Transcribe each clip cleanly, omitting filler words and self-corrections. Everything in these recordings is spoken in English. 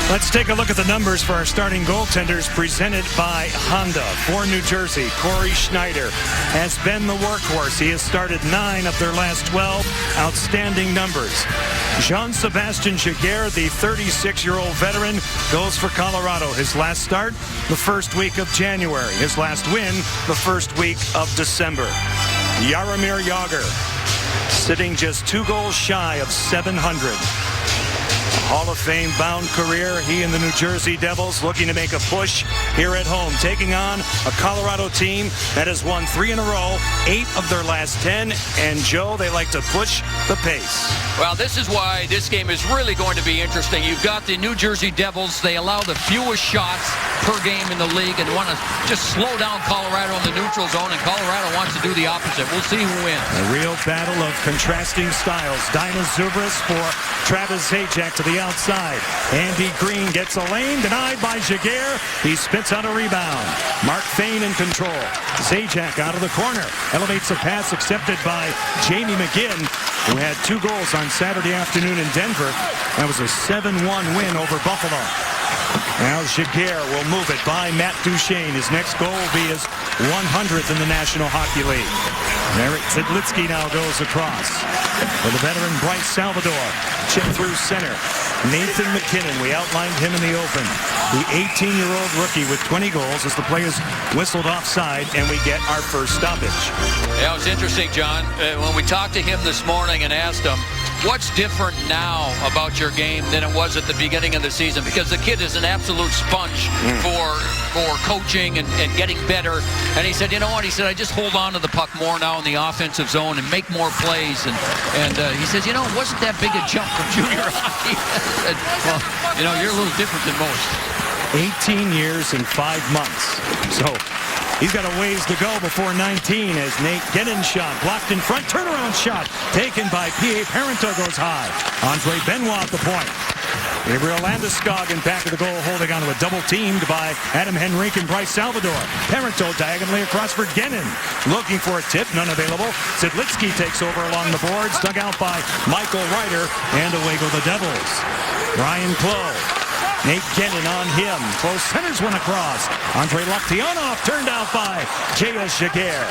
Let's take a look at the numbers for our starting goaltenders presented by Honda. For New Jersey, Cory Schneider has been the workhorse. He has started 9 of their last 12. Outstanding numbers. Jean-Sébastien Giguère, the 36-year-old veteran, goes for Colorado. His last start, the first week of January. His last win, the first week of December. Jaromir Jagr, sitting just 2 goals shy of 700. Hall of Fame bound career. He and the New Jersey Devils looking to make a push here at home, taking on a Colorado team that has won 3 in a row, 8 of their last 10. And Joe, they like to push the pace. Well, this is why this game is really going to be interesting. You've got the New Jersey Devils. They allow the fewest shots per game in the league and want to just slow down Colorado in the neutral zone, and Colorado wants to do the opposite. We'll see who wins. A real battle of contrasting styles. Dino Zubris for Travis Zajac to the outside. Andy Green gets a lane, denied by Giguère. He spits out a rebound. Mark Fane in control. Zajac out of the corner. Elevates a pass accepted by Jamie McGinn, who had 2 goals on Saturday afternoon in Denver. That was a 7-1 win over Buffalo. Now Giguère will move it by Matt Duchene. His next goal will be his 100th in the National Hockey League. Eric Zidlitsky now goes across. For the veteran Bryce Salvador. Chip through center. Nathan MacKinnon, we outlined him in the open. The 18-year-old rookie with 20 goals as the play is whistled offside, and we get our first stoppage. Yeah, it was interesting, John. When we talked to him this morning and asked him, what's different now about your game than it was at the beginning of the season? Because the kid is an absolute sponge for coaching and getting better. And he said, you know what? He said, I just hold on to the puck more now in the offensive zone and make more plays. And he says, you know, it wasn't that big a jump from junior hockey. Well, you know, you're a little different than most. 18 years and 5 months. So he's got a ways to go before 19 as Nate Guénin's shot blocked in front. Turnaround shot taken by P.A. Parenteau goes high. Andre Benoit at the point. Gabriel Landeskog in back of the goal, holding on to a double teamed by Adam Henrique and Bryce Salvador. Parenteau diagonally across for Guénin. Looking for a tip, none available. Zidlitsky takes over along the boards, dug out by Michael Ryder, and away go the Devils. Ryan Clough. Nate Guénin on him. Close centers one across. Andrei Loktionov turned out by J.S. Giguère.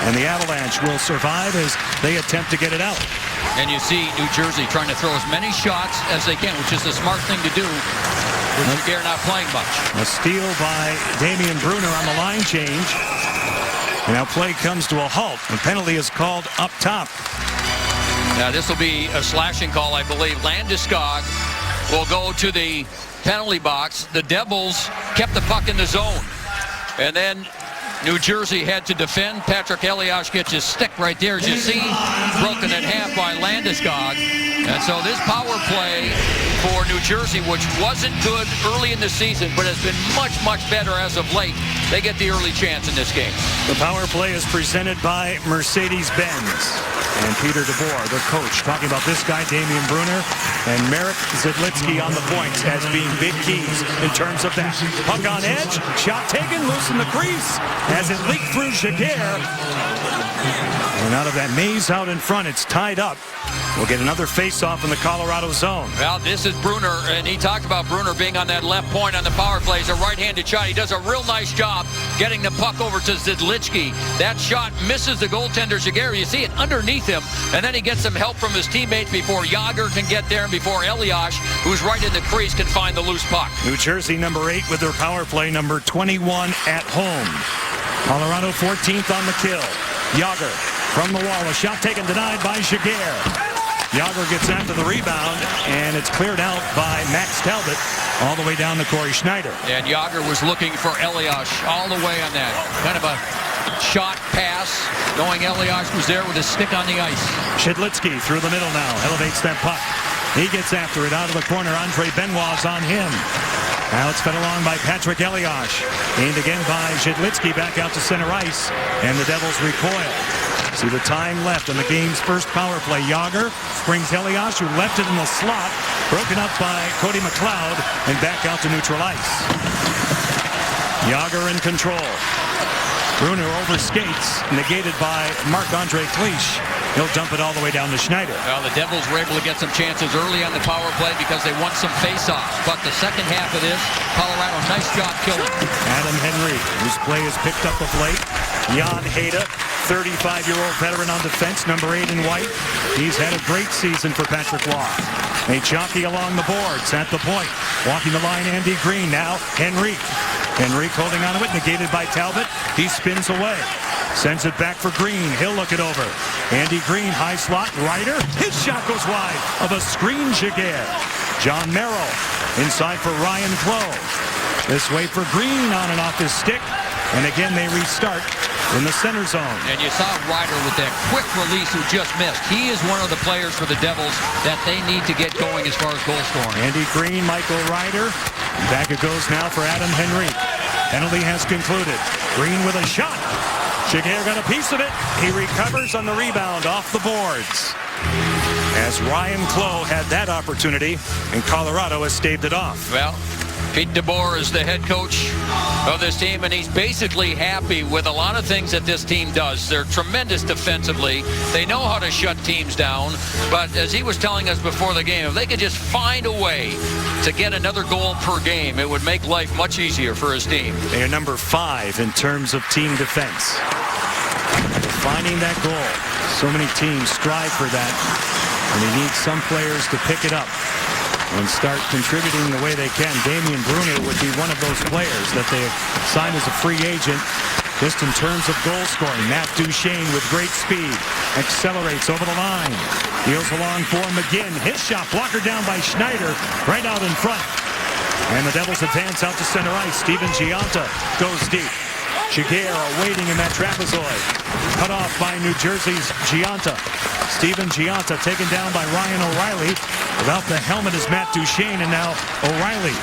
And the Avalanche will survive as they attempt to get it out. And you see New Jersey trying to throw as many shots as they can, which is the smart thing to do with Giguère not playing much. A steal by Damian Brunner on the line change. And now play comes to a halt. The penalty is called up top. Now this will be a slashing call, I believe. Landeskog will go to the penalty box. The Devils kept the puck in the zone. And then New Jersey had to defend. Patrick Elias gets his stick right there, as you see, broken in half by Landeskog. And so this power play for New Jersey, which wasn't good early in the season, but has been much, much better as of late, they get the early chance in this game. The power play is presented by Mercedes-Benz. And Peter DeBoer, the coach, talking about this guy, Damian Brunner, and Marek Zidlitsky on the points as being big keys in terms of that. Puck on edge, shot taken, loose in the crease as it leaked through Giguère. And out of that maze out in front, it's tied up. We'll get another face-off in the Colorado zone. Well, this is Brunner, and he talked about Brunner being on that left point on the power play. He's a right-handed shot. He does a real nice job getting the puck over to Zidlitsky. That shot misses the goaltender, Giguère. You see it underneath him, and then he gets some help from his teammates before Jagr can get there and before Elias, who's right in the crease, can find the loose puck. New Jersey number 8 with their power play, number 21 at home. Colorado 14th on the kill. Jagr from the wall, a shot taken, denied by Giguère. Jagr gets after the rebound, and it's cleared out by Max Talbot all the way down to Cory Schneider. And Jagr was looking for Elias all the way on that. Kind of a shot pass, knowing Elias was there with his stick on the ice. Zidlitsky through the middle now, elevates that puck. He gets after it out of the corner. Andre Benoit's on him. Now it's fed along by Patrick Elias. Gained again by Zidlitsky back out to center ice, and the Devils recoil. See the time left on the game's first power play. Jagr brings Elias, who left it in the slot, broken up by Cody McLeod, and back out to neutral ice. Jagr in control. Brunner overskates, negated by Marc-Andre Cliche. He'll dump it all the way down to Schneider. Well, the Devils were able to get some chances early on the power play because they won some face-offs. But the second half of this, Colorado, nice job killing. Adam Henrique, whose play is picked up of late. Jan Hejda, 35-year-old veteran on defense, number 8 in white. He's had a great season for Patrick Roy. A jockey along the boards at the point. Walking the line, Andy Green. Now Henrique. Henrique holding on to it, negated by Talbot. He spins away. Sends it back for Green. He'll look it over. Andy Green, high slot. Ryder. His shot goes wide of a screen. Giguère. John Merrill inside for Ryan Clough. This way for Green on and off his stick. And again, they restart in the center zone. And you saw Ryder with that quick release who just missed. He is one of the players for the Devils that they need to get going as far as goal scoring. Andy Green, Michael Ryder. Back it goes now for Adam Henrique. Penalty has concluded. Green with a shot. Giguère got a piece of it. He recovers on the rebound off the boards. As Ryan Clough had that opportunity, and Colorado has staved it off. Well, Pete DeBoer is the head coach of this team, and he's basically happy with a lot of things that this team does. They're tremendous defensively. They know how to shut teams down. But as he was telling us before the game, if they could just find a way to get another goal per game, it would make life much easier for his team. They are number 5 in terms of team defense. Finding that goal. So many teams strive for that, and they need some players to pick it up and start contributing the way they can. Damian Brunner would be one of those players that they have signed as a free agent. Just in terms of goal scoring, Matt Duchene with great speed accelerates over the line. Deals along for McGinn. His shot blocker down by Schneider right out in front. And the Devils advance out to center ice. Steven Giunta goes deep. Giguère waiting in that trapezoid. Cut off by New Jersey's Giunta. Steven Giunta taken down by Ryan O'Reilly. Without the helmet is Matt Duchene, and now O'Reilly,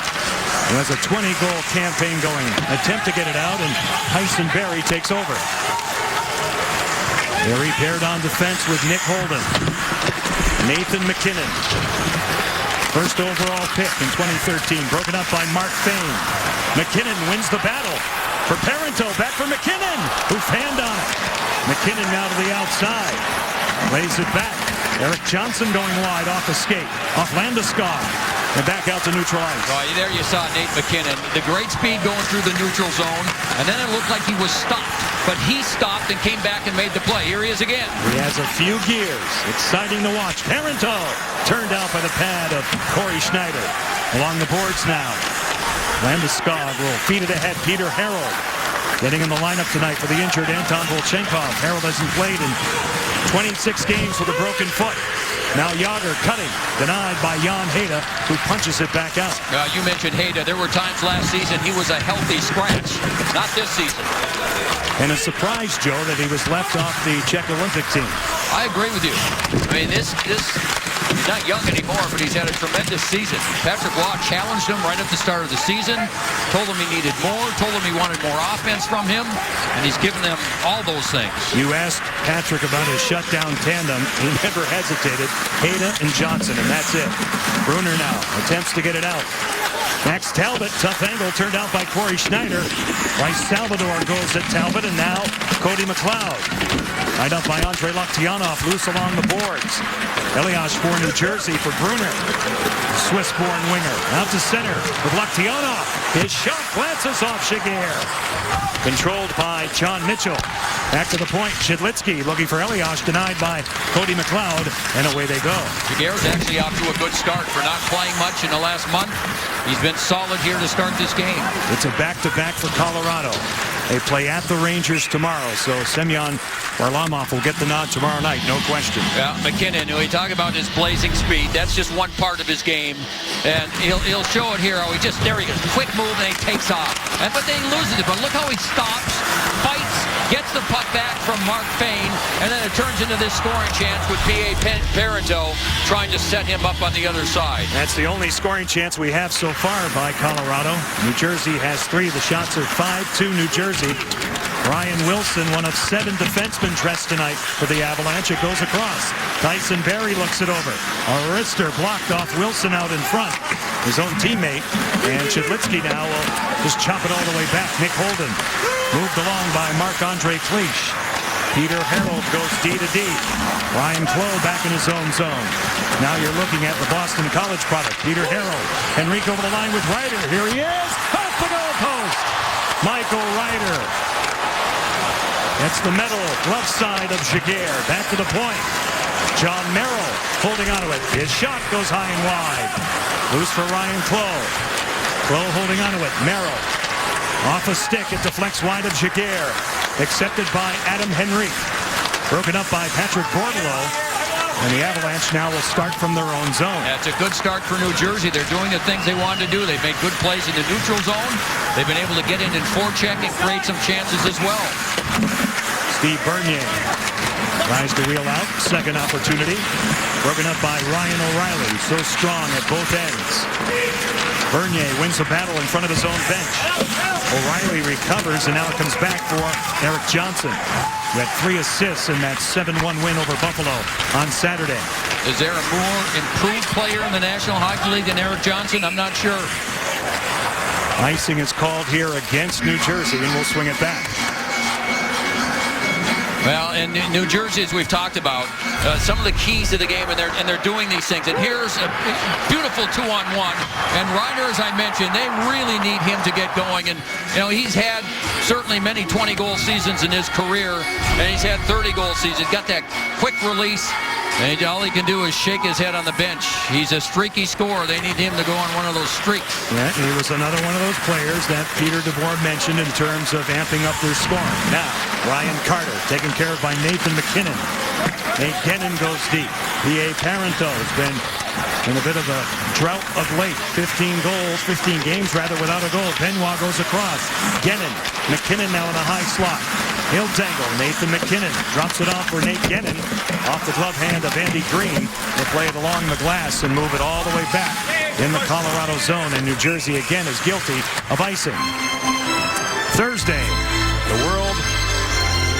who has a 20-goal campaign going. Attempt to get it out, and Tyson Barrie takes over. Barrie paired on defense with Nick Holden. Nathan MacKinnon. First overall pick in 2013, broken up by Mark Fane. MacKinnon wins the battle for Parenteau. Back for MacKinnon, who fanned on it. MacKinnon now to the outside. Lays it back. Eric Johnson going wide off the skate. Off Landeskog. And back out to neutral ice. Oh, there you saw Nate MacKinnon. The great speed going through the neutral zone. And then it looked like he was stopped. But he stopped and came back and made the play. Here he is again. He has a few gears. Exciting to watch. Parenteau turned out by the pad of Corey Schneider. Along the boards now. Landeskog will feed it ahead. Peter Harold getting in the lineup tonight for the injured Anton Volchenkov. Harold hasn't played in 26 games with a broken foot. Now Yager cutting, denied by Jan Hejda, who punches it back out. You mentioned Hejda. There were times last season he was a healthy scratch. Not this season. And a surprise, Joe, that he was left off the Czech Olympic team. I agree with you. I mean, he's not young anymore, but he's had a tremendous season. Patrick Roy challenged him right at the start of the season, told him he needed more, told him he wanted more offense from him, and he's given them all those things. You asked Patrick about his shutdown tandem. He never hesitated. Hejda and Johnson, and that's it. Brunner now attempts to get it out. Max Talbot, tough angle turned out by Corey Schneider. Rice Salvador goes at Talbot, and now Cody McLeod. Tied up by Andrei Loktionov, loose along the boards. Elias for New Jersey for Brunner. Swiss-born winger. Out to center with Loktionov. His shot glances off Giguère. Controlled by John Mitchell. Back to the point. Shidlitsky looking for Elias, denied by Cody McLeod, and away they go. Giguère's actually off to a good start for not playing much in the last month. He's been solid here to start this game. It's a back-to-back for Colorado. They play at the Rangers tomorrow, so Semyon Varlamov will get the nod tomorrow night, no question. Yeah, MacKinnon, we talk about his blazing speed. That's just one part of his game, and he'll show it here. There he goes, quick move, and he takes off. But then he loses it. But look how he stops, fights, gets the puck back from Mark Fane, and then it turns into this scoring chance with P.A. Parenteau trying to set him up on the other side. That's the only scoring chance we have so far by Colorado. New Jersey has 3. The shots are 5-2 New Jersey. Brian Wilson, one of 7 defensemen dressed tonight for the Avalanche. It goes across. Tyson Barrie looks it over. A wrister blocked off Wilson out in front. His own teammate. And Shidlitsky now will just chop it all the way back. Nick Holden moved along by Marc-Andre Cliche. Peter Harold goes D to D. Ryan Clough back in his own zone. Now you're looking at the Boston College product. Peter Harold. Henrique over the line with Ryder. Here he is. Off the goalpost. Michael Ryder. That's the metal left side of Giguère. Back to the point. John Merrill holding onto it. His shot goes high and wide. Loose for Ryan Clough. Clough holding onto it. Merrill. Off a stick. It deflects wide of Giguère. Accepted by Adam Henrique. Broken up by Patrick Bordelot. And the Avalanche now will start from their own zone. That's a good start for New Jersey. They're doing the things they wanted to do. They've made good plays in the neutral zone. They've been able to get in and forecheck and create some chances as well. Steve Bernier tries to wheel out. Second opportunity. Broken up by Ryan O'Reilly. So strong at both ends. Bernier wins the battle in front of his own bench. O'Reilly recovers and now it comes back for Erik Johnson. He had 3 assists in that 7-1 win over Buffalo on Saturday. Is there a more improved player in the National Hockey League than Erik Johnson? I'm not sure. Icing is called here against New Jersey, and we'll swing it back. Well, in New Jersey, as we've talked about, some of the keys to the game, and they're doing these things. And here's a beautiful 2-on-1. And Ryder, as I mentioned, they really need him to get going. And, you know, he's had certainly many 20-goal seasons in his career, and he's had 30-goal seasons. He's got that quick release, and all he can do is shake his head on the bench. He's a streaky scorer. They need him to go on one of those streaks. Yeah, he was another one of those players that Peter DeBoer mentioned in terms of amping up their scoring. Now, Ryan Carter taken care of by Nathan MacKinnon. Nate Gennon goes deep. P.A. Parento has been in a bit of a drought of late. 15 games without a goal. Benoit goes across. Gennon. MacKinnon now in a high slot. He'll dangle. Nathan MacKinnon drops it off for Nate Gennon. Off the glove hand of Andy Green. He'll play it along the glass and move it all the way back in the Colorado zone. And New Jersey again is guilty of icing. Thursday, the world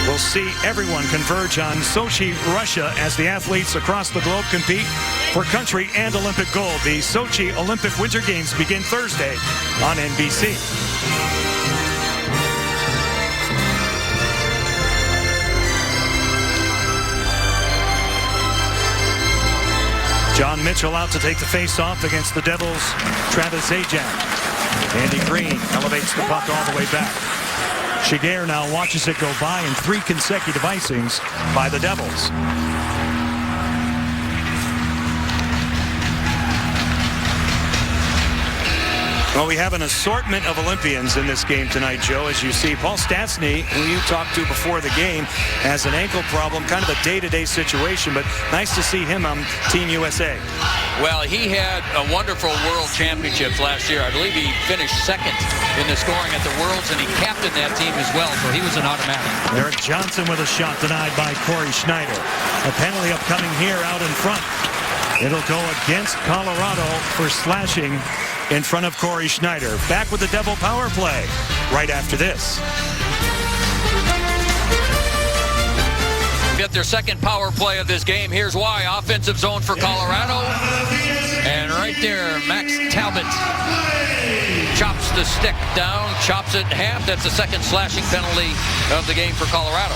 will see everyone converge on Sochi, Russia, as the athletes across the globe compete for country and Olympic gold. The Sochi Olympic Winter Games begin Thursday on NBC. John Mitchell out to take the face-off against the Devils' Travis Zajac. Andy Green elevates the puck all the way back. Giguère now watches it go by in 3 consecutive icings by the Devils. Well, we have an assortment of Olympians in this game tonight, Joe. As you see, Paul Stastny, who you talked to before the game, has an ankle problem, kind of a day-to-day situation, but nice to see him on Team USA. Well, he had a wonderful World Championships last year. I believe he finished second in the scoring at the Worlds, and he captained that team as well, so he was an automatic. Erik Johnson with a shot denied by Corey Schneider. A penalty upcoming here out in front. It'll go against Colorado for slashing in front of Corey Schneider. Back with the Devil power play right after this. Get their second power play of this game. Here's why. Offensive zone for Colorado. And right there, Max Talbot chops the stick down, chops it in half. That's the second slashing penalty of the game for Colorado.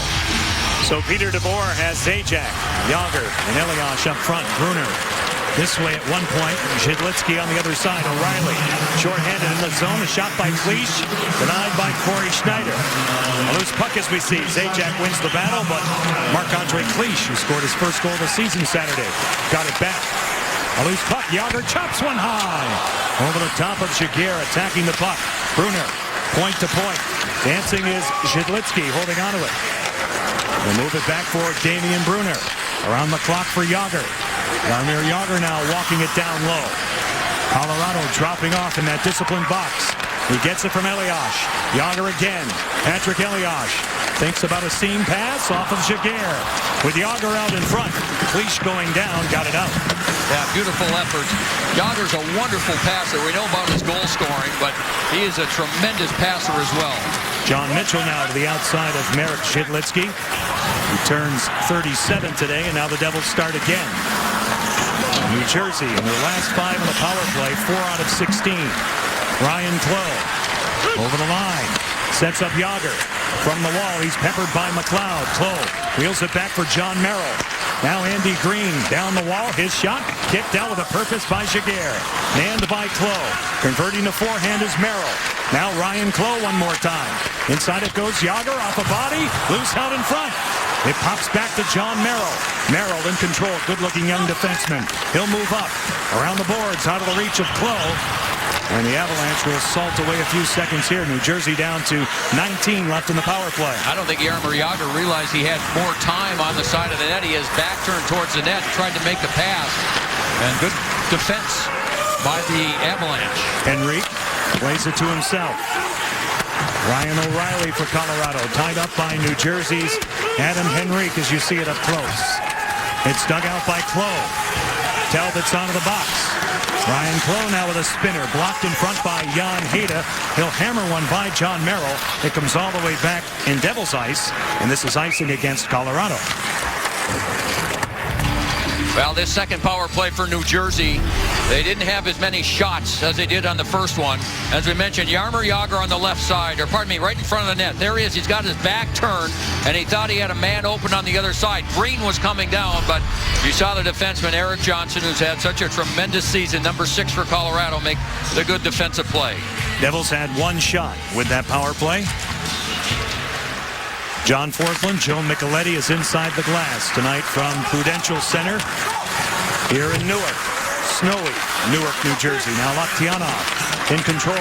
So Peter DeBoer has Zajac, Yager, and Elias up front. Bruner this way at one point. Zhidlitsky on the other side. O'Reilly shorthanded in the zone. A shot by Cleach, denied by Corey Schneider. A loose puck as we see. Zajac wins the battle, but Marc-Andre Cleach, who scored his first goal of the season Saturday, got it back. A loose puck. Yager chops one high. Over the top of Giguère, attacking the puck. Bruner, point to point. Dancing is Zhidlitsky, holding onto it. We'll move it back for Damian Bruner. Around the clock for Yager. Jaromir Jagr now walking it down low. Colorado dropping off in that disciplined box. He gets it from Elias. Jagr again. Patrick Elias thinks about a seam pass off of Giguère. With Jagr out in front. Cleach going down, got it out. Yeah, beautiful effort. Jagr's a wonderful passer. We know about his goal scoring, but he is a tremendous passer as well. John Mitchell now to the outside of Marek Zhidlitsky. He turns 37 today, and now the Devils start again. New Jersey in their last 5 on the power play, 4 out of 16. Ryan Clough over the line, sets up Yager. From the wall, he's peppered by McLeod. Clough wheels it back for John Merrill. Now Andy Green down the wall. His shot kicked out with a purpose by Jaguar. Manned by Clough. Converting to forehand is Merrill. Now Ryan Clough one more time. Inside it goes Yager off a body. Loose out in front. It pops back to John Merrill. Merrill in control. Good-looking young defenseman. He'll move up. Around the boards. Out of the reach of Clough. And the Avalanche will salt away a few seconds here. New Jersey down to 19 left in the power play. I don't think Jaromir Jagr realized he had more time on the side of the net. He has back turned towards the net, tried to make the pass. And good defense by the Avalanche. Henrique plays it to himself. Ryan O'Reilly for Colorado, tied up by New Jersey's Adam Henrique as you see it up close. It's dug out by Clough. Talbot's onto the box. Ryan Clough now with a spinner, blocked in front by Jan Hejda. He'll hammer one by John Merrill. It comes all the way back in Devil's ice, and this is icing against Colorado. Well, this second power play for New Jersey, they didn't have as many shots as they did on the first one. As we mentioned, Jaromir Jagr on the left side, or pardon me, right in front of the net. There he is. He's got his back turned, and he thought he had a man open on the other side. Green was coming down, but you saw the defenseman, Erik Johnson, who's had such a tremendous season, number 6 for Colorado, make the good defensive play. Devils had one shot with that power play. John Forslund, Joe Micheletti is inside the glass tonight from Prudential Center here in Newark. Snowy, Newark, New Jersey. Now Laktianov in control.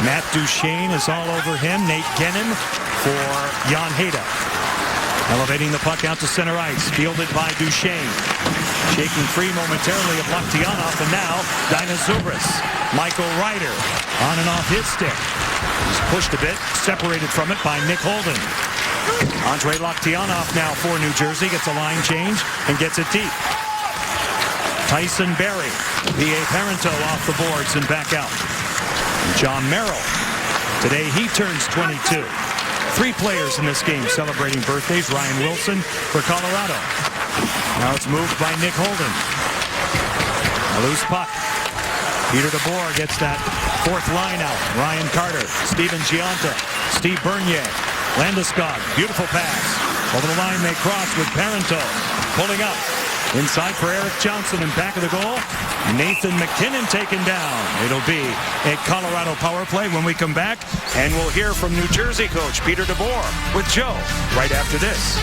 Matt Duchene is all over him. Nate Gennin for Jan Hejda. Elevating the puck out to center ice. Fielded by Duchene. Shaking free momentarily of Laktianov, and now Dino Zubris. Michael Ryder on and off his stick. He's pushed a bit, separated from it by Nick Holden. Andre Laktianov now for New Jersey, gets a line change and gets it deep. Tyson Barrie, P.A. Parento off the boards and back out. John Merrill, today he turns 22. 3 players in this game celebrating birthdays. Ryan Wilson for Colorado. Now it's moved by Nick Holden. A loose puck. Peter DeBoer gets that 4th line out. Ryan Carter, Steven Gionta, Steve Bernier, Landeskog, beautiful pass. Over the line they cross with Parento. Pulling up. Inside for Erik Johnson and back of the goal. Nathan MacKinnon taken down. It'll be a Colorado power play when we come back. And we'll hear from New Jersey coach Peter DeBoer with Joe right after this.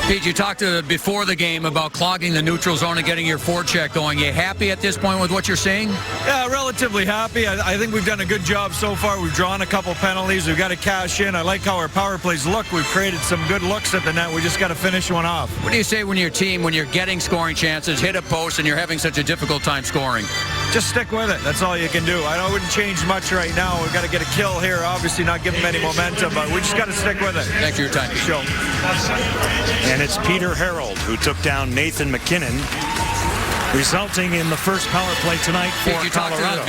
Pete, you talked before the game about clogging the neutral zone and getting your forecheck going. You happy at this point with what you're seeing? Yeah, relatively happy. I think we've done a good job so far. We've drawn a couple penalties. We've got to cash in. I like how our power plays look. We've created some good looks at the net. We just got to finish one off. What do you say when your team, when you're getting scoring chances, hit a post, and you're having such a difficult time scoring? Just stick with it. That's all you can do. I wouldn't change much right now. We've got to get a kill here. Obviously not give them any momentum, but we just got to stick with it. Thanks for your time. Show. And it's Peter Harold who took down Nathan MacKinnon, resulting in the first power play tonight for Colorado.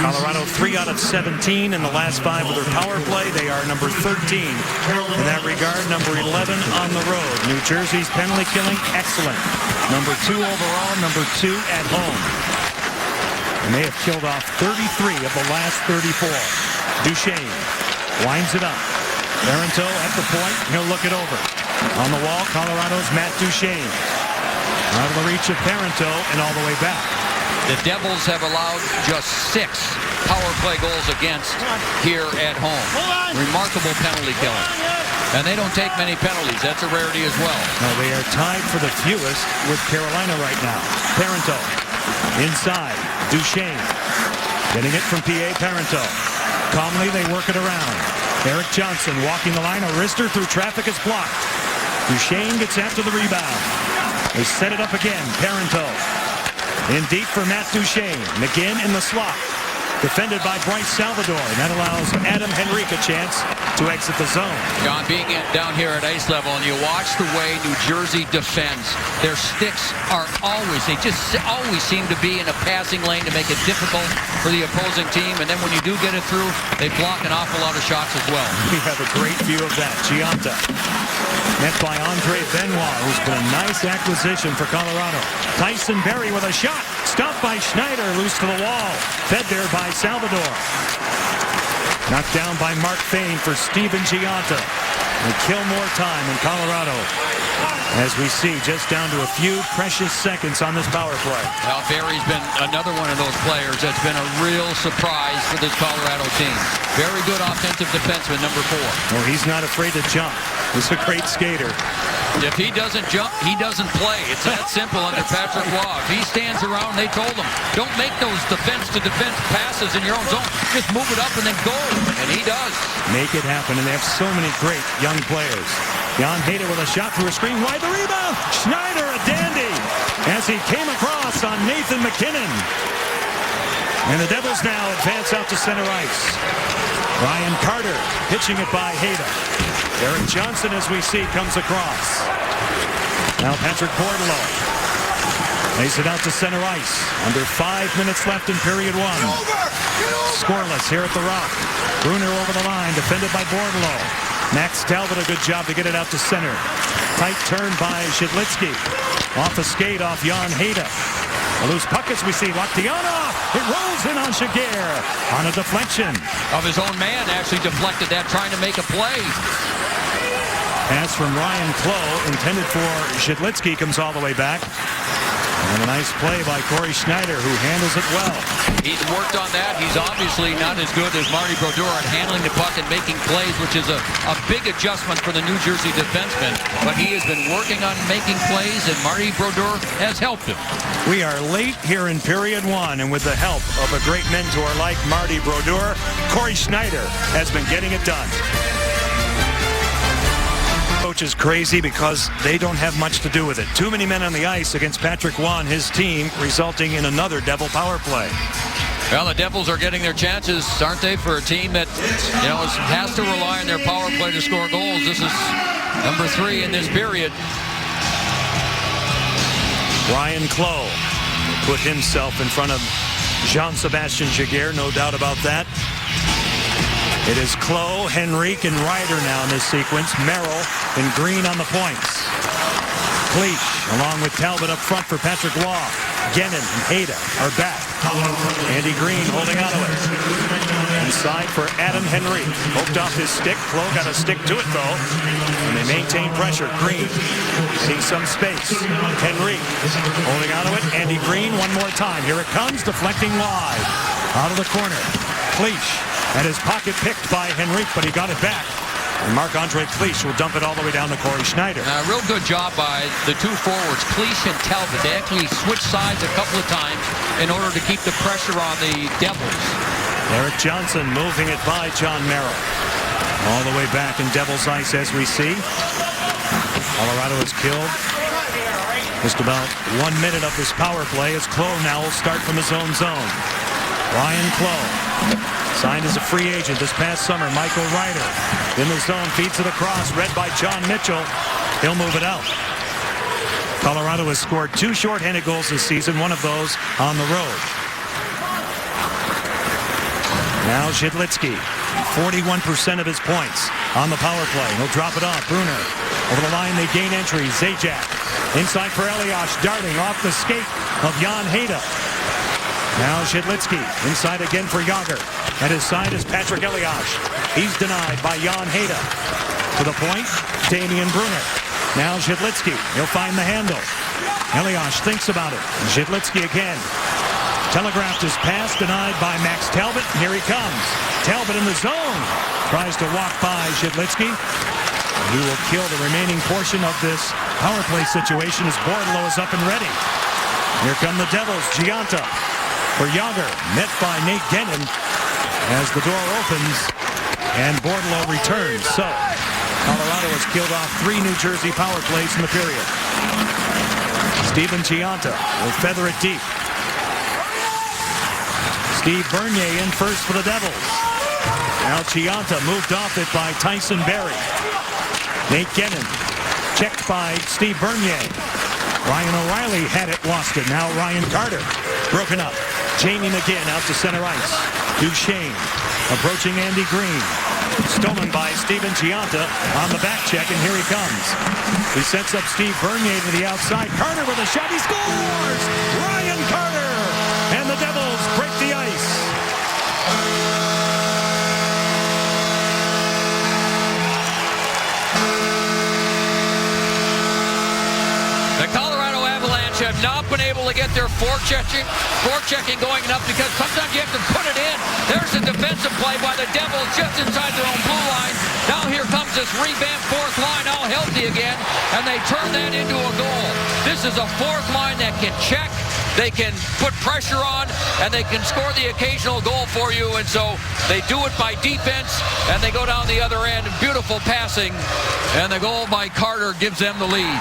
Colorado 3 out of 17 in the last 5 of their power play. They are number 13 in that regard, number 11 on the road. New Jersey's penalty killing, excellent. Number 2 overall, number 2 at home. And they have killed off 33 of the last 34. Duchene winds it up. Parento at the point, he'll look it over. On the wall, Colorado's Matt Duchene. Out of the reach of Parento and all the way back. The Devils have allowed just 6 power play goals against here at home. Remarkable penalty killing. And they don't take many penalties. That's a rarity as well. No, they are tied for the fewest with Carolina right now. Parento inside. Duchene getting it from P.A. Parento. Calmly, they work it around. Erik Johnson walking the line. A wrister through traffic is blocked. Duchene gets after the rebound. They set it up again. Parento in deep for Matt Duchene. McGinn in the slot. Defended by Bryce Salvador. And that allows Adam Henrique a chance to exit the zone. John, being down here at ice level, and you watch the way New Jersey defends, their sticks are always, they just always seem to be in a passing lane to make it difficult for the opposing team. And then when you do get it through, they block an awful lot of shots as well. We have a great view of that. Gionta. Met by Andre Benoit, who's been a nice acquisition for Colorado. Tyson Barrie with a shot. stopped by Schneider, loose to the wall. Fed there by Salvador. Knocked down by Mark Fane for Steven Gianta. They kill more time in Colorado. As we see, just down to a few precious seconds on this power play. Well, Barry's been another one of those players that's been a real surprise for this Colorado team. Very good offensive defenseman, number 4. Well, he's not afraid to jump. He's a great skater. If he doesn't jump, he doesn't play. It's that simple under Patrick Roy. If he stands around, they told him, don't make those defense-to-defense passes in your own zone. Just move it up and then go. And he does. Make it happen, and they have so many great young players. Jan Hejda with a shot through a screen wide. The rebound. Schneider, a dandy, as he came across on Nathan MacKinnon. And the Devils now advance out to center ice. Ryan Carter pitching it by Hejda. Eric Johnson, as we see, comes across. Now Patrick Bordeleau lays it out to center ice. Under 5 minutes left in period 1. Scoreless here at the Rock. Bruner over the line, defended by Bordeleau. Max Talbot, a good job to get it out to center. Tight turn by Shidlitsky. Off a skate off Jan Hejda. A loose puck as we see. Lockdown. It rolls in on Shagir on a deflection. Of his own man actually deflected that, trying to make a play. Pass from Ryan Clough, intended for Shidlitsky, comes all the way back. And a nice play by Corey Schneider, who handles it well. He's worked on that. He's obviously not as good as Marty Brodeur at handling the puck and making plays, which is a big adjustment for the New Jersey defenseman. But he has been working on making plays, and Marty Brodeur has helped him. We are late here in period 1, and with the help of a great mentor like Marty Brodeur, Corey Schneider has been getting it done. Coach is crazy because they don't have much to do with it. Too many men on the ice against Patrick Waugh and his team, resulting in another Devil power play. Well, the Devils are getting their chances, aren't they, for a team that, has to rely on their power play to score goals. This is number 3 in this period. Ryan Clough put himself in front of Jean-Sébastien Giguère, no doubt about that. It is Clough, Henrique, and Ryder now in this sequence. Merrill and Green on the points. Cleach, along with Talbot up front for Patrick Waugh. Gennon and Hejda are back. Andy Green holding on to it. Inside for Adam Henrique. Poked off his stick. Clough got a stick to it, though. And they maintain pressure. Green getting some space. Henrique holding on to it. Andy Green one more time. Here it comes, deflecting wide. Out of the corner. Cleach. And his pocket picked by Henrique, but he got it back. And Marc-Andre Cleach will dump it all the way down to Corey Schneider. Real good job by the 2 forwards, Cleach and Talbot. They actually switched sides a couple of times in order to keep the pressure on the Devils. Eric Johnson moving it by John Merrill. All the way back in Devils ice as we see. Colorado has killed just about 1 minute of this power play as Clough now will start from his own zone. Ryan Clough. Signed as a free agent this past summer. Michael Ryder in the zone, feeds it across, read by John Mitchell. He'll move it out. Colorado has scored 2 shorthanded goals this season, one of those on the road. Now Shidlitsky, 41% of his points on the power play. He'll drop it off. Bruner over the line, they gain entry. Zajac inside for Elias, darting off the skate of Jan Hejda. Now Shidlitsky inside again for Yager. At his side is Patrick Elias. He's denied by Jan Hejda. To the point, Damian Bruner. Now Shidlitsky. He'll find the handle. Elias thinks about it. Shidlitsky again. Telegraphed his pass, denied by Max Talbot. Here he comes. Talbot in the zone. Tries to walk by Shidlitsky. He will kill the remaining portion of this power play situation as Bordeleau is up and ready. Here come the Devils. Gianta for Yager. Met by Nate Gennon as the door opens and Bordeleau returns. So Colorado has killed off 3 New Jersey power plays in the period. Steven Gianta will feather it deep. Steve Bernier in first for the Devils. Now Gianta moved off it by Tyson Barrie. Nate Gennon checked by Steve Bernier. Ryan O'Reilly had it, lost it. Now Ryan Carter broken up. Jamie McGinn out to center ice. Duchesne approaching Andy Green. Stolen by Steven Gianta on the back check, and here he comes. He sets up Steve Bernier to the outside. Carter with a shot. He scores! Ryan Carter able to get their forechecking going enough because sometimes you have to put it in. There's a defensive play by the Devils just inside their own blue line. Now here comes this revamped fourth line, all healthy again, and they turn that into a goal. This is a fourth line that can check, they can put pressure on, and they can score the occasional goal for you, and so they do it by defense, and they go down the other end. Beautiful passing, and the goal by Carter gives them the lead.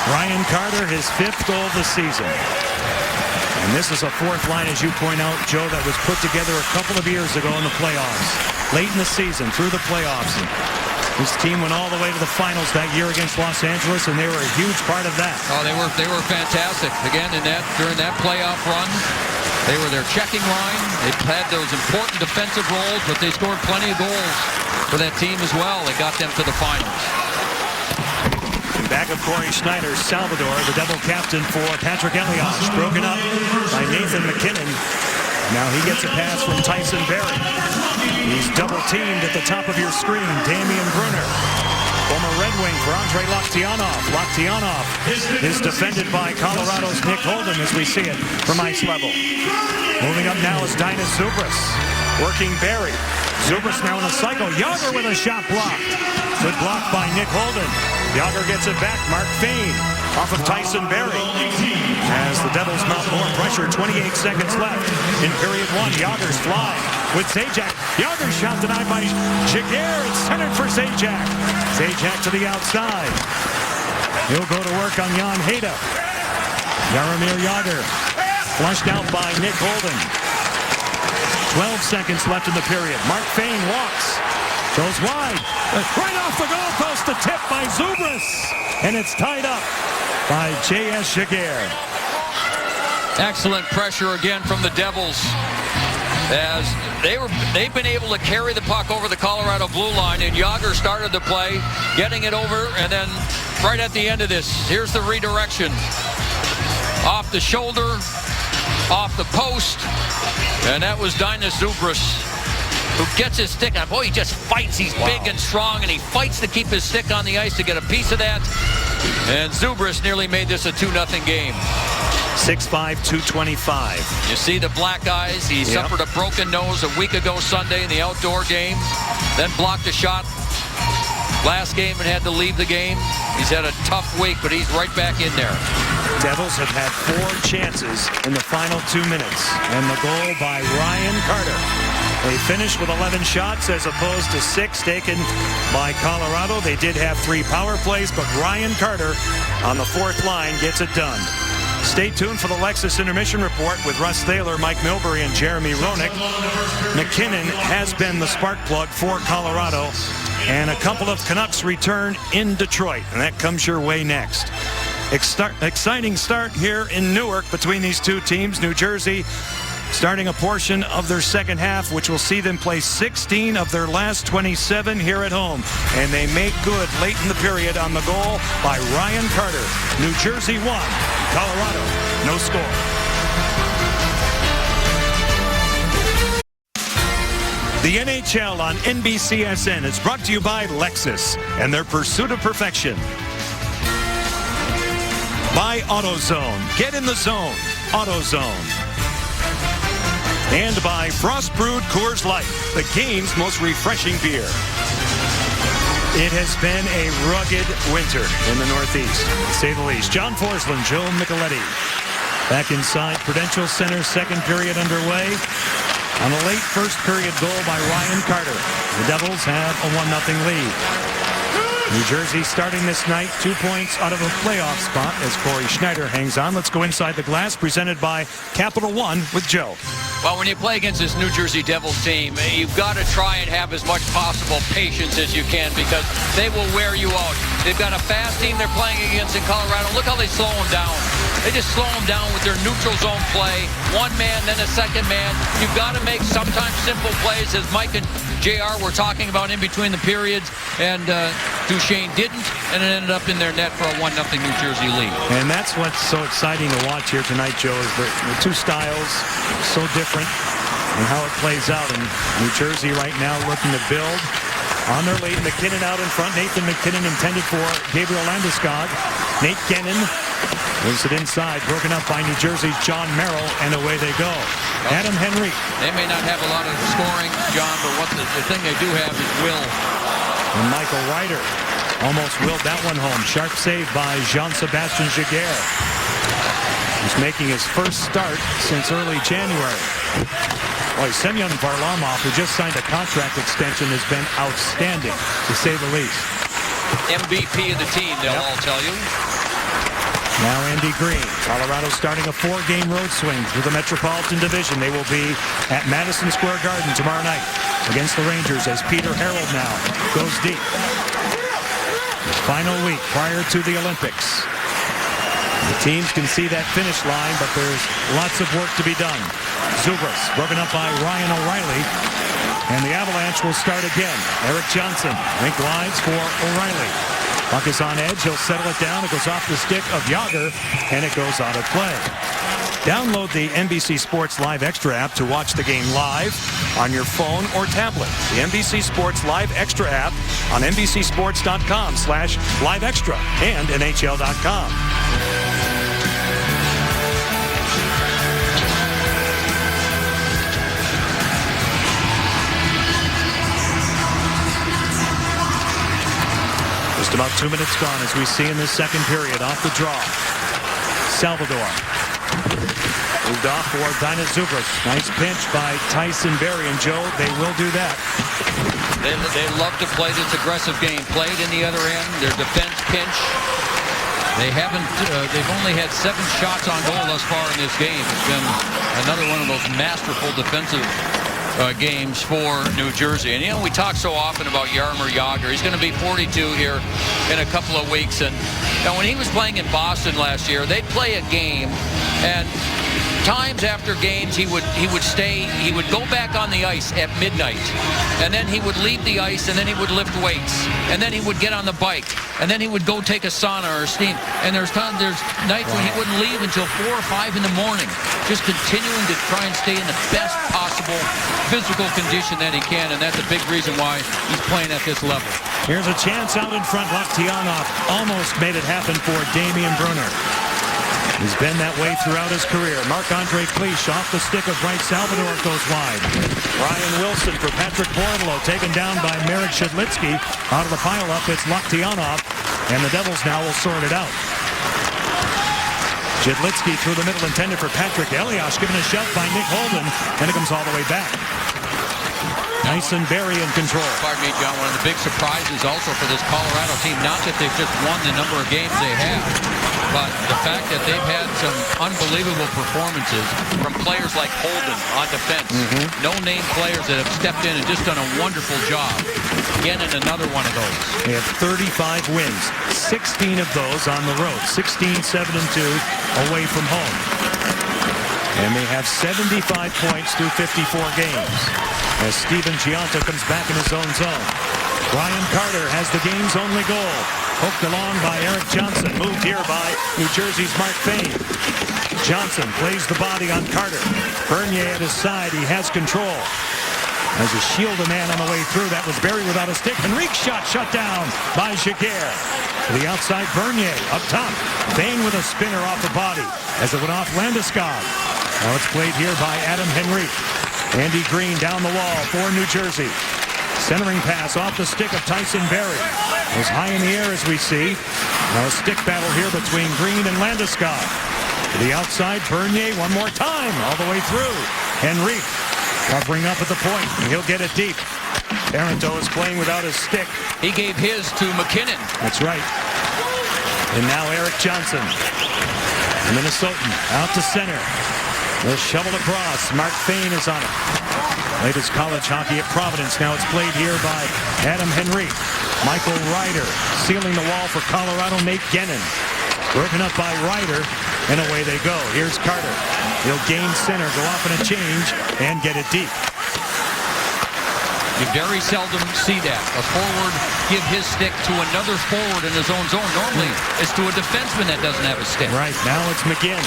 Ryan Carter, his 5th goal of the season. And this is a fourth line, as you point out, Joe, that was put together a couple of years ago in the playoffs. Late in the season, through the playoffs. This team went all the way to the finals that year against Los Angeles, and they were a huge part of that. Oh, they were fantastic. Again, during that playoff run, they were their checking line. They had those important defensive roles, but they scored plenty of goals for that team as well. They got them to the finals. Back of Corey Schneider, Salvador, the Devil captain for Patrick Elias, broken up by Nathan MacKinnon. Now he gets a pass from Tyson Barrie. He's double-teamed at the top of your screen. Damian Brunner, former Red Wing for Andrei Loktionov. Loktionov is defended by Colorado's Nick Holden as we see it from ice level. Moving up now is Dainis Zubras, working Barrie. Zubras now in a cycle. Yager with a shot blocked. Good block by Nick Holden. Yager gets it back. Mark Fane off of Tyson Barrie. As the Devils mount more pressure, 28 seconds left in period 1. Yager's flying with Zajac. Yager's shot denied by Giguère. It's centered for Zajac. Zajac to the outside. He'll go to work on Jan Hejda. Jaromir Jagr flushed out by Nick Holden. 12 seconds left in the period. Mark Fane walks. Goes wide. Right off the goalpost. The tip by Zubras. And it's tied up by J.S. Giguère. Excellent pressure again from the Devils, as they've been able to carry the puck over the Colorado blue line, and Yager started the play, getting it over, and then right at the end of this, here's the redirection. Off the shoulder, off the post, and that was Dainis Zubras, who gets his stick on. Boy, he just fights. He's big and strong, and he fights to keep his stick on the ice to get a piece of that. And Zubras nearly made this a 2-0 game. 6'5", 225. You see the black eyes. He suffered a broken nose a week ago Sunday in the outdoor game. Then blocked a shot last game and had to leave the game. He's had a tough week, but he's right back in there. Devils have had 4 chances in the final 2 minutes. And the goal by Ryan Carter. They finished with 11 shots as opposed to 6 taken by Colorado. They did have 3 power plays, but Ryan Carter on the 4th line gets it done. Stay tuned for the Lexus Intermission Report with Russ Thaler, Mike Milbury, and Jeremy Roenick. MacKinnon has been the spark plug for Colorado, and a couple of Canucks return in Detroit, and that comes your way next. Exciting start here in Newark between these two teams. New Jersey starting a portion of their second half, which will see them play 16 of their last 27 here at home. And they make good late in the period on the goal by Ryan Carter. New Jersey 1, Colorado no score. The NHL on NBCSN is brought to you by Lexus and their pursuit of perfection. By AutoZone. Get in the zone. AutoZone. And by Frost Brewed Coors Light, the game's most refreshing beer. It has been a rugged winter in the Northeast, to say the least. John Forsland, Joe Micheletti. Back inside Prudential Center, second period underway. On a late first period goal by Ryan Carter. The Devils have a 1-0 lead. New Jersey starting this night 2 points out of a playoff spot as Corey Schneider hangs on. Let's go inside the glass, presented by Capital One with Joe. Well, when you play against this New Jersey Devils team, you've got to try and have as much possible patience as you can, because they will wear you out. They've got a fast team they're playing against in Colorado. Look how they slow them down. They just slow them down with their neutral zone play. One man, then a second man. You've got to make sometimes simple plays, as Mike and JR were talking about in between the periods, and Duchesne didn't, and it ended up in their net for a 1-0 New Jersey lead. And that's what's so exciting to watch here tonight, Joe, is the two styles so different and how it plays out. And New Jersey right now looking to build on their lead. MacKinnon out in front. Nathan MacKinnon intended for Gabriel Landeskog. Nate Gennon Moves it inside, broken up by New Jersey's John Merrill, and away they go. Adam Henrique. They may not have a lot of scoring, John, but the thing they do have is will. And Michael Ryder almost willed that one home. Sharp save by Jean-Sébastien Giguère. He's making his first start since early January. Boy, Semyon Varlamov, who just signed a contract extension, has been outstanding, to say the least. MVP of the team, they'll all tell you. Now Andy Green. Colorado starting a 4-game road swing through the Metropolitan Division. They will be at Madison Square Garden tomorrow night against the Rangers as Peter Harold now goes deep. Final week prior to the Olympics. The teams can see that finish line, but there's lots of work to be done. Zubras broken up by Ryan O'Reilly. And the Avalanche will start again. Eric Johnson, rink lines for O'Reilly. Puck is on edge. He'll settle it down. It goes off the stick of Jágr, and it goes out of play. Download the NBC Sports Live Extra app to watch the game live on your phone or tablet. The NBC Sports Live Extra app on NBCSports.com/liveextra and NHL.com. Just about 2 minutes gone as we see in this second period. Off the draw. Salvador. Moved off for Daina Zubras. Nice pinch by Tyson Barrie. And Joe, they will do that. They love to play this aggressive game. Played in the other end. Their defense pinch. They haven't. They've only had 7 shots on goal thus far in this game. It's been another one of those masterful defensive games for New Jersey. And, you know, we talk so often about Jaromir Jágr. He's going to be 42 here in a couple of weeks. And when he was playing in Boston last year, they'd play a game, and times after games he would go back on the ice at midnight, and then he would leave the ice, and then he would lift weights, and then he would get on the bike, and then he would go take a sauna or steam. And there's nights when he wouldn't leave until 4 or 5 in the morning, just continuing to try and stay in the best possible physical condition that he can, and that's a big reason why he's playing at this level. Here's a chance out in front. Loktionov almost made it happen for Damian Brunner. He's been that way throughout his career. Marc-Andre Cliche off the stick of Bryce Salvador goes wide. Ryan Wilson for Patrick Portolo, taken down by Marek Shedlitsky. Out of the pile-up, it's Loktionov, and the Devils now will sort it out. Shedlitsky through the middle, intended for Patrick Elias, given a shove by Nick Holden, and it comes all the way back. Tyson Barrie in control. Pardon me, John, one of the big surprises also for this Colorado team, not that they've just won the number of games they have, but the fact that they've had some unbelievable performances from players like Holden on defense. No-name players that have stepped in and just done a wonderful job. Again, in another one of those. They have 35 wins, 16 of those on the road, 16, 7-2 away from home. And they have 75 points through 54 games. As Steven Gionta comes back in his own zone. Ryan Carter has the game's only goal. Poked along by Eric Johnson. Moved here by New Jersey's Mark Fane. Johnson plays the body on Carter. Bernier at his side. He has control. As a shield a man on the way through. That was Barrie without a stick. Henrique's shot shut down by Giguère. To the outside, Bernier up top. Fane with a spinner off the body. As it went off Landeskog. Now it's played here by Adam Henrique. Andy Green down the wall for New Jersey. Centering pass off the stick of Tyson Barrie. Was high in the air as we see. Now a stick battle here between Green and Landeskog. To the outside, Bernier one more time all the way through. Henrique covering up at the point, and he'll get it deep. Parenteau is playing without his stick. He gave his to McKinnon. That's right. And now Eric Johnson. The Minnesotan out to center. The shovel across. Mark Fane is on it. Played his college hockey at Providence. Now it's played here by Adam Henrique. Michael Ryder sealing the wall for Colorado. Nate Gennin. Broken up by Ryder, and away they go. Here's Carter. He'll gain center, go off in a change, and get it deep. You very seldom see that. A forward give his stick to another forward in his own zone. Normally, it's to a defenseman that doesn't have a stick. Right, now it's McGinn.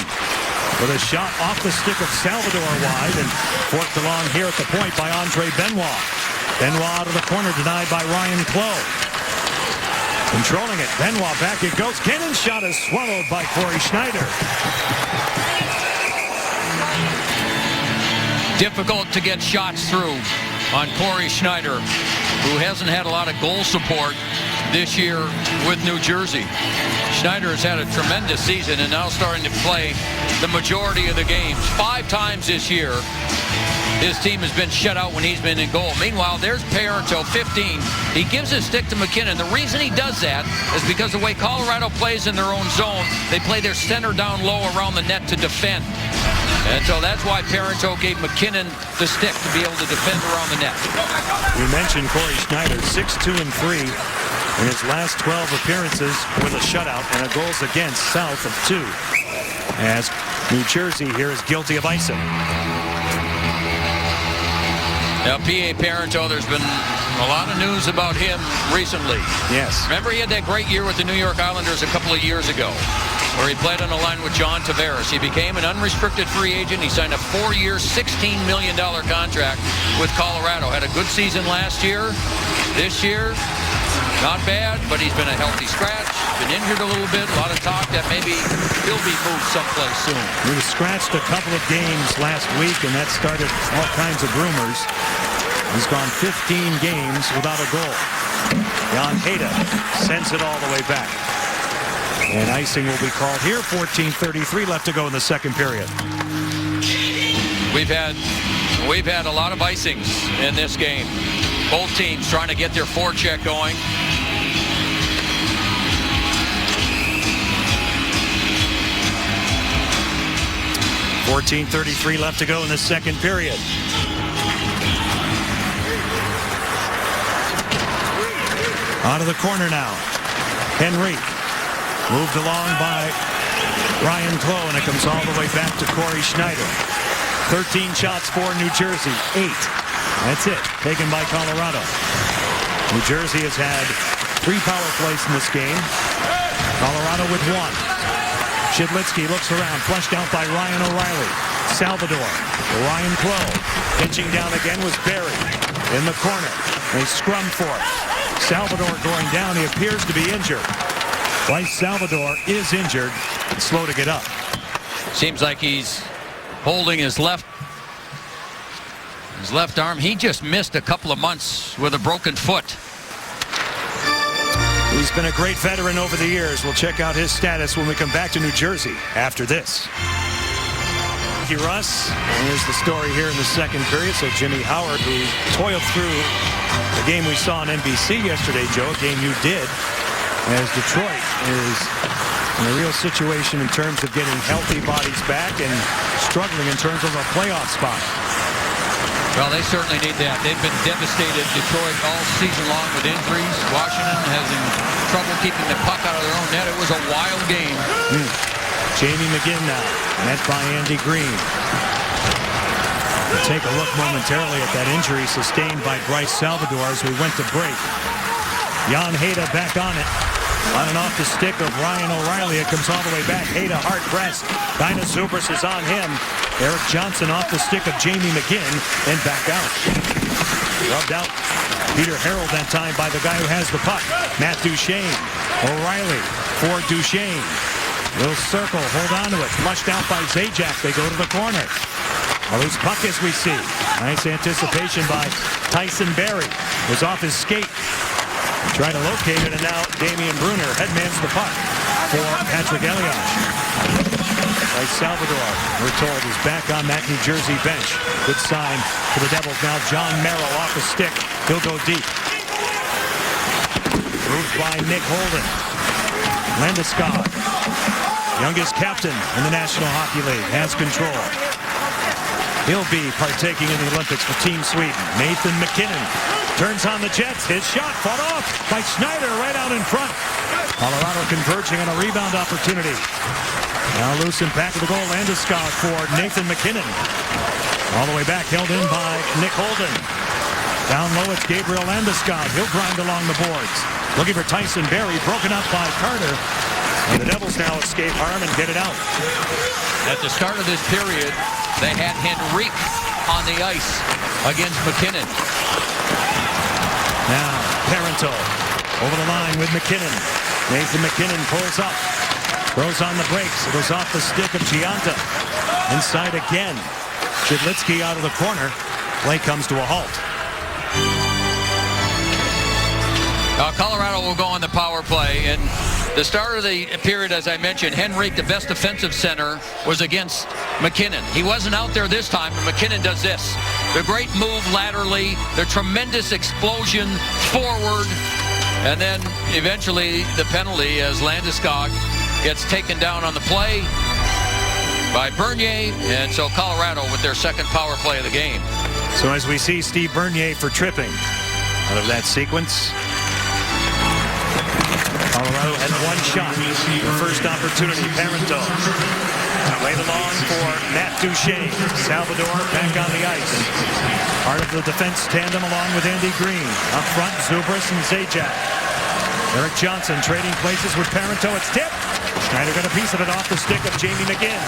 With a shot off the stick of Salvador wide and forked along here at the point by Andre Benoit. Benoit out of the corner, denied by Ryan Clough. Controlling it. Benoit back it goes. Cannon shot is swallowed by Corey Schneider. Difficult to get shots through on Corey Schneider, who hasn't had a lot of goal support this year with New Jersey. Schneider has had a tremendous season and now starting to play the majority of the games. 5 times this year, his team has been shut out when he's been in goal. Meanwhile, there's Parenteau, 15. He gives his stick to McKinnon. The reason he does that is because the way Colorado plays in their own zone, they play their center down low around the net to defend. And so that's why Parenteau gave McKinnon the stick to be able to defend around the net. We mentioned Corey Schneider, 6-2-3 in his last 12 appearances with a shutout and a goals against south of 2. As New Jersey here is guilty of icing. Now, P.A. Parenteau, there's been a lot of news about him recently. Yes. Remember, he had that great year with the New York Islanders a couple of years ago, where he played on the line with John Tavares. He became an unrestricted free agent. He signed a 4-year, $16 million contract with Colorado. Had a good season last year. This year, not bad, but he's been a healthy scratch. Been injured a little bit. A lot of talk that maybe he'll be moved someplace soon. He was scratched a couple of games last week, and that started all kinds of rumors. He's gone 15 games without a goal. Jan Hejda sends it all the way back. And icing will be called here. 14:33 left to go in the second period. We've had a lot of icings in this game. Both teams trying to get their forecheck going. .33 left to go in the second period. Onto the corner now. Henrique. Moved along by Ryan Clough, and it comes all the way back to Corey Schneider. 13 shots for New Jersey, 8. That's it, taken by Colorado. New Jersey has had 3 power plays in this game. Colorado with 1. Shidlitsky looks around, flushed out by Ryan O'Reilly. Salvador, Ryan Clough. Pitching down again was Barry in the corner. They scrum for it. Salvador going down, he appears to be injured. Bryce Salvador is injured and slow to get up. Seems like he's holding his left arm. He just missed a couple of months with a broken foot. He's been a great veteran over the years. We'll check out his status when we come back to New Jersey after this. Thank you, Russ. And here's the story here in the second period. So Jimmy Howard, who toiled through the game we saw on NBC yesterday, Joe, a game you did, as Detroit is in a real situation in terms of getting healthy bodies back and struggling in terms of a playoff spot. Well, they certainly need that. They've been devastated, Detroit, all season long with injuries. Washington has trouble keeping the puck out of their own net. It was a wild game. Jamie McGinn now, met by Andy Green. We'll take a look momentarily at that injury sustained by Bryce Salvador as we went to break. Jan Hejda back on it. On and off the stick of Ryan O'Reilly. It comes all the way back. Hejda hard pressed. Dinah Zubris is on him. Eric Johnson off the stick of Jamie McGinn and back out. Rubbed out Peter Harold that time by the guy who has the puck. Matt Duchene. O'Reilly for Duchene. Little circle, hold on to it. Flushed out by Zajac. They go to the corner. A loose puck as we see. Nice anticipation by Tyson Barrie. Was off his skate. Trying to locate it, and now Damian Brunner headmans the puck for Patrick Elias. Bryce Salvador, we're told, is back on that New Jersey bench. Good sign for the Devils. Now John Merrill off the stick. He'll go deep. Moved by Nick Holden. Landeskog, youngest captain in the National Hockey League, has control. He'll be partaking in the Olympics for Team Sweden. Nathan McKinnon turns on the Jets. His shot fought off by Schneider right out in front. Colorado converging on a rebound opportunity. Now loose in back of the goal. Landeskog for Nathan McKinnon. All the way back, held in by Nick Holden. Down low, it's Gabriel Landeskog. He'll grind along the boards. Looking for Tyson Barrie, broken up by Carter. And the Devils now escape harm and get it out. At the start of this period, they had Henrique on the ice against McKinnon. Now, Parenteau Over the line with McKinnon. Nathan McKinnon pulls up. Throws on the brakes. It goes off the stick of Giunta. Inside again. Chidlitsky out of the corner. Play comes to a halt. Colorado will go on the power play. And the start of the period, as I mentioned, Henrique, the best defensive center, was against McKinnon. He wasn't out there this time, but McKinnon does this. The great move laterally, the tremendous explosion forward, and then eventually the penalty as Landeskog gets taken down on the play by Bernier, and so Colorado with their second power play of the game. So as we see Steve Bernier for tripping out of that sequence. Colorado had one shot. The first opportunity, Parento. Played along for Matt Duchene. Salvador back on the ice. Part of the defense tandem along with Andy Green. Up front, Zubras and Zajac. Erik Johnson trading places with Parento. It's tipped. Schneider got a piece of it off the stick of Jamie McGinn.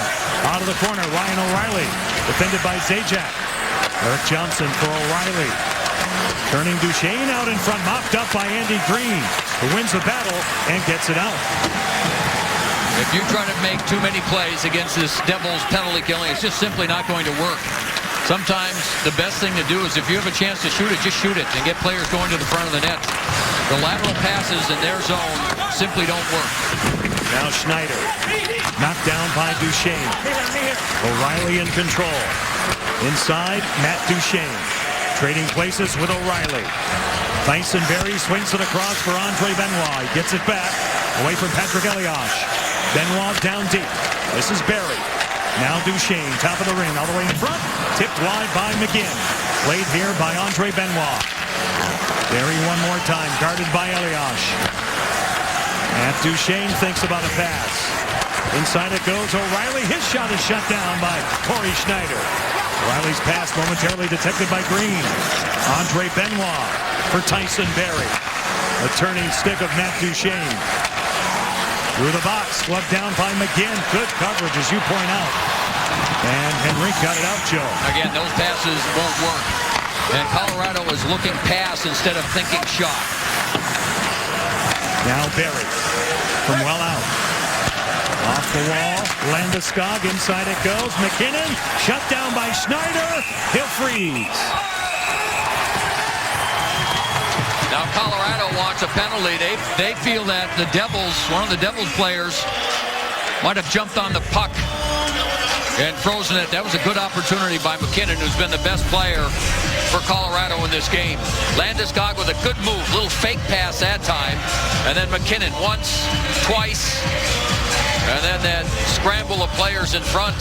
Out of the corner, Ryan O'Reilly. Defended by Zajac. Erik Johnson for O'Reilly. Turning Duchene out in front, mopped up by Andy Green, who wins the battle and gets it out. If you try to make too many plays against this Devils penalty killing, it's just simply not going to work. Sometimes the best thing to do is if you have a chance to shoot it, just shoot it and get players going to the front of the net. The lateral passes in their zone simply don't work. Now Schneider, knocked down by Duchene. O'Reilly in control. Inside, Matt Duchene. Trading places with O'Reilly. Tyson Barrie swings it across for Andre Benoit. He gets it back. Away from Patrick Elias. Benoit down deep. This is Barrie. Now Duchene, top of the ring, all the way in front. Tipped wide by McGinn. Played here by Andre Benoit. Barrie one more time, guarded by Elias. Matt Duchene thinks about a pass. Inside it goes O'Reilly. His shot is shut down by Corey Schneider. O'Reilly's pass momentarily detected by Green. Andre Benoit for Tyson Barrie. A turning stick of Matt Duchene. Through the box, gloved down by McGinn. Good coverage, as you point out. And Henrique got it out, Joe. Again, those passes won't work. And Colorado is looking pass instead of thinking shot. Now Barrie from well out. Off the wall, Landeskog, inside it goes. McKinnon, shut down by Schneider. He'll freeze. Now Colorado wants a penalty. They feel that the Devils, one of the Devils players, might have jumped on the puck and frozen it. That was a good opportunity by McKinnon, who's been the best player for Colorado in this game. Landeskog with a good move, little fake pass that time, and then McKinnon once, twice, and then that scramble of players in front.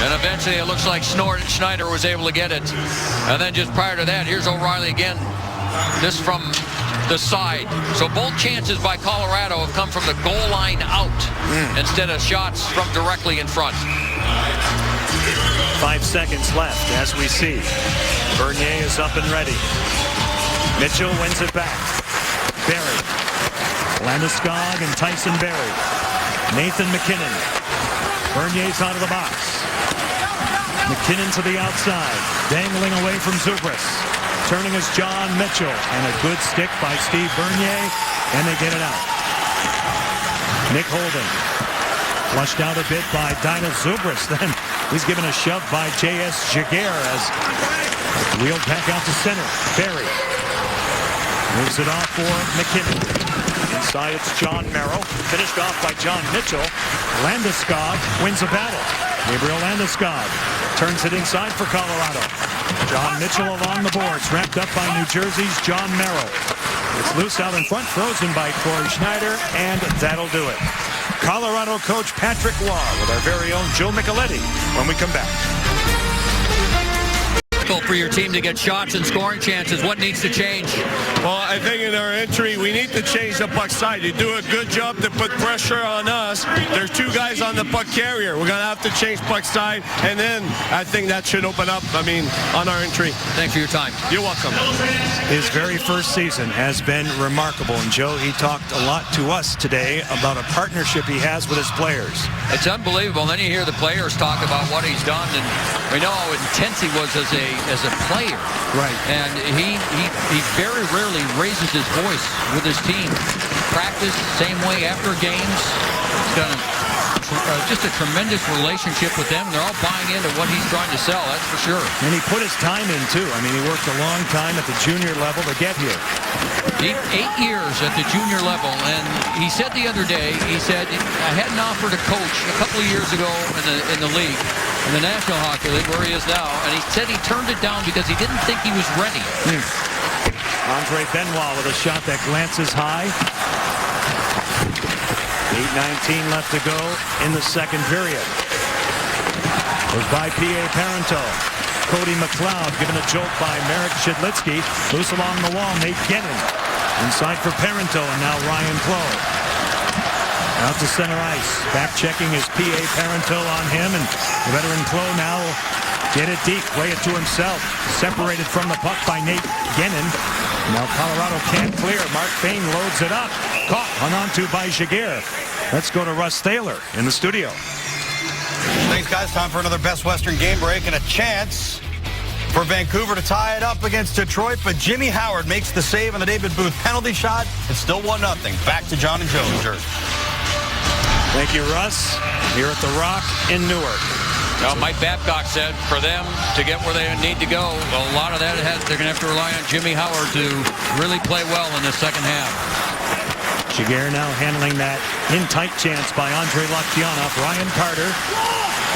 And eventually it looks like Schneider was able to get it. And then just prior to that, here's O'Reilly again. This from the side. So both chances by Colorado have come from the goal line out instead of shots from directly in front. 5 seconds left as we see. Bernier is up and ready. Mitchell wins it back. Barrie. Landeskog and Tyson Barrie. Nathan McKinnon. Bernier's out of the box. McKinnon to the outside. Dangling away from Zubras. Turning is John Mitchell. And a good stick by Steve Bernier. And they get it out. Nick Holden. Flushed out a bit by Dino Zubras. Then he's given a shove by J.S. Jaguar as wheeled back out to center. Barrie. Moves it off for McKinnon. Inside it's John Merrill. Finished off by John Mitchell. Landeskog wins a battle. Gabriel Landeskog turns it inside for Colorado. John Mitchell along the boards. Wrapped up by New Jersey's John Merrill. It's loose out in front. Frozen by Corey Schneider. And that'll do it. Colorado coach Patrick Roy with our very own Joe Micheletti when we come back. For your team to get shots and scoring chances, what needs to change? Well, I think in our entry, we need to change the puck side. You do a good job to put pressure on us. There's two guys on the puck carrier. We're going to have to change puck side, and then I think that should open up, on our entry. Thanks for your time. You're welcome. His very first season has been remarkable. And, Joe, he talked a lot to us today about a partnership he has with his players. It's unbelievable. And then you hear the players talk about what he's done, and we know how intense he was as a as a player. Right. And he very rarely raises his voice with his team. Practice, same way after games. He's done just a tremendous relationship with them. They're all buying into what he's trying to sell, that's for sure. And he put his time in, too. I mean, he worked a long time at the junior level to get here. 8 years at the junior level, and he said the other day, he said, I had an offer to coach a couple of years ago in the league, in the National Hockey League, where he is now, and he said he turned it down because he didn't think he was ready. Andre Benoit with a shot that glances high. 8:19 left to go in the second period. Goes by P.A. Parento. Cody McLeod given a jolt by Marek Shidlitsky. Loose along the wall, Nate Gennin. Inside for Parento, and now Ryan Clough. Out to center ice. Back checking is P.A. Parento on him, and the veteran Clough now will get it deep, play it to himself. Separated from the puck by Nate Gennin. Now Colorado can't clear. Mark Fane loads it up. Caught, hung on to by Jaguar. Let's go to Russ Thaler in the studio. Thanks, guys. Time for another Best Western game break and a chance for Vancouver to tie it up against Detroit. But Jimmy Howard makes the save on the David Booth penalty shot. It's still 1-0. Back to John and Joe in Jersey. Thank you, Russ. Here at the Rock in Newark. Now, Mike Babcock said for them to get where they need to go, a lot of that they're going to have to rely on Jimmy Howard to really play well in the second half. Jaguar now handling that in tight chance by Andrei Loktionov. Ryan Carter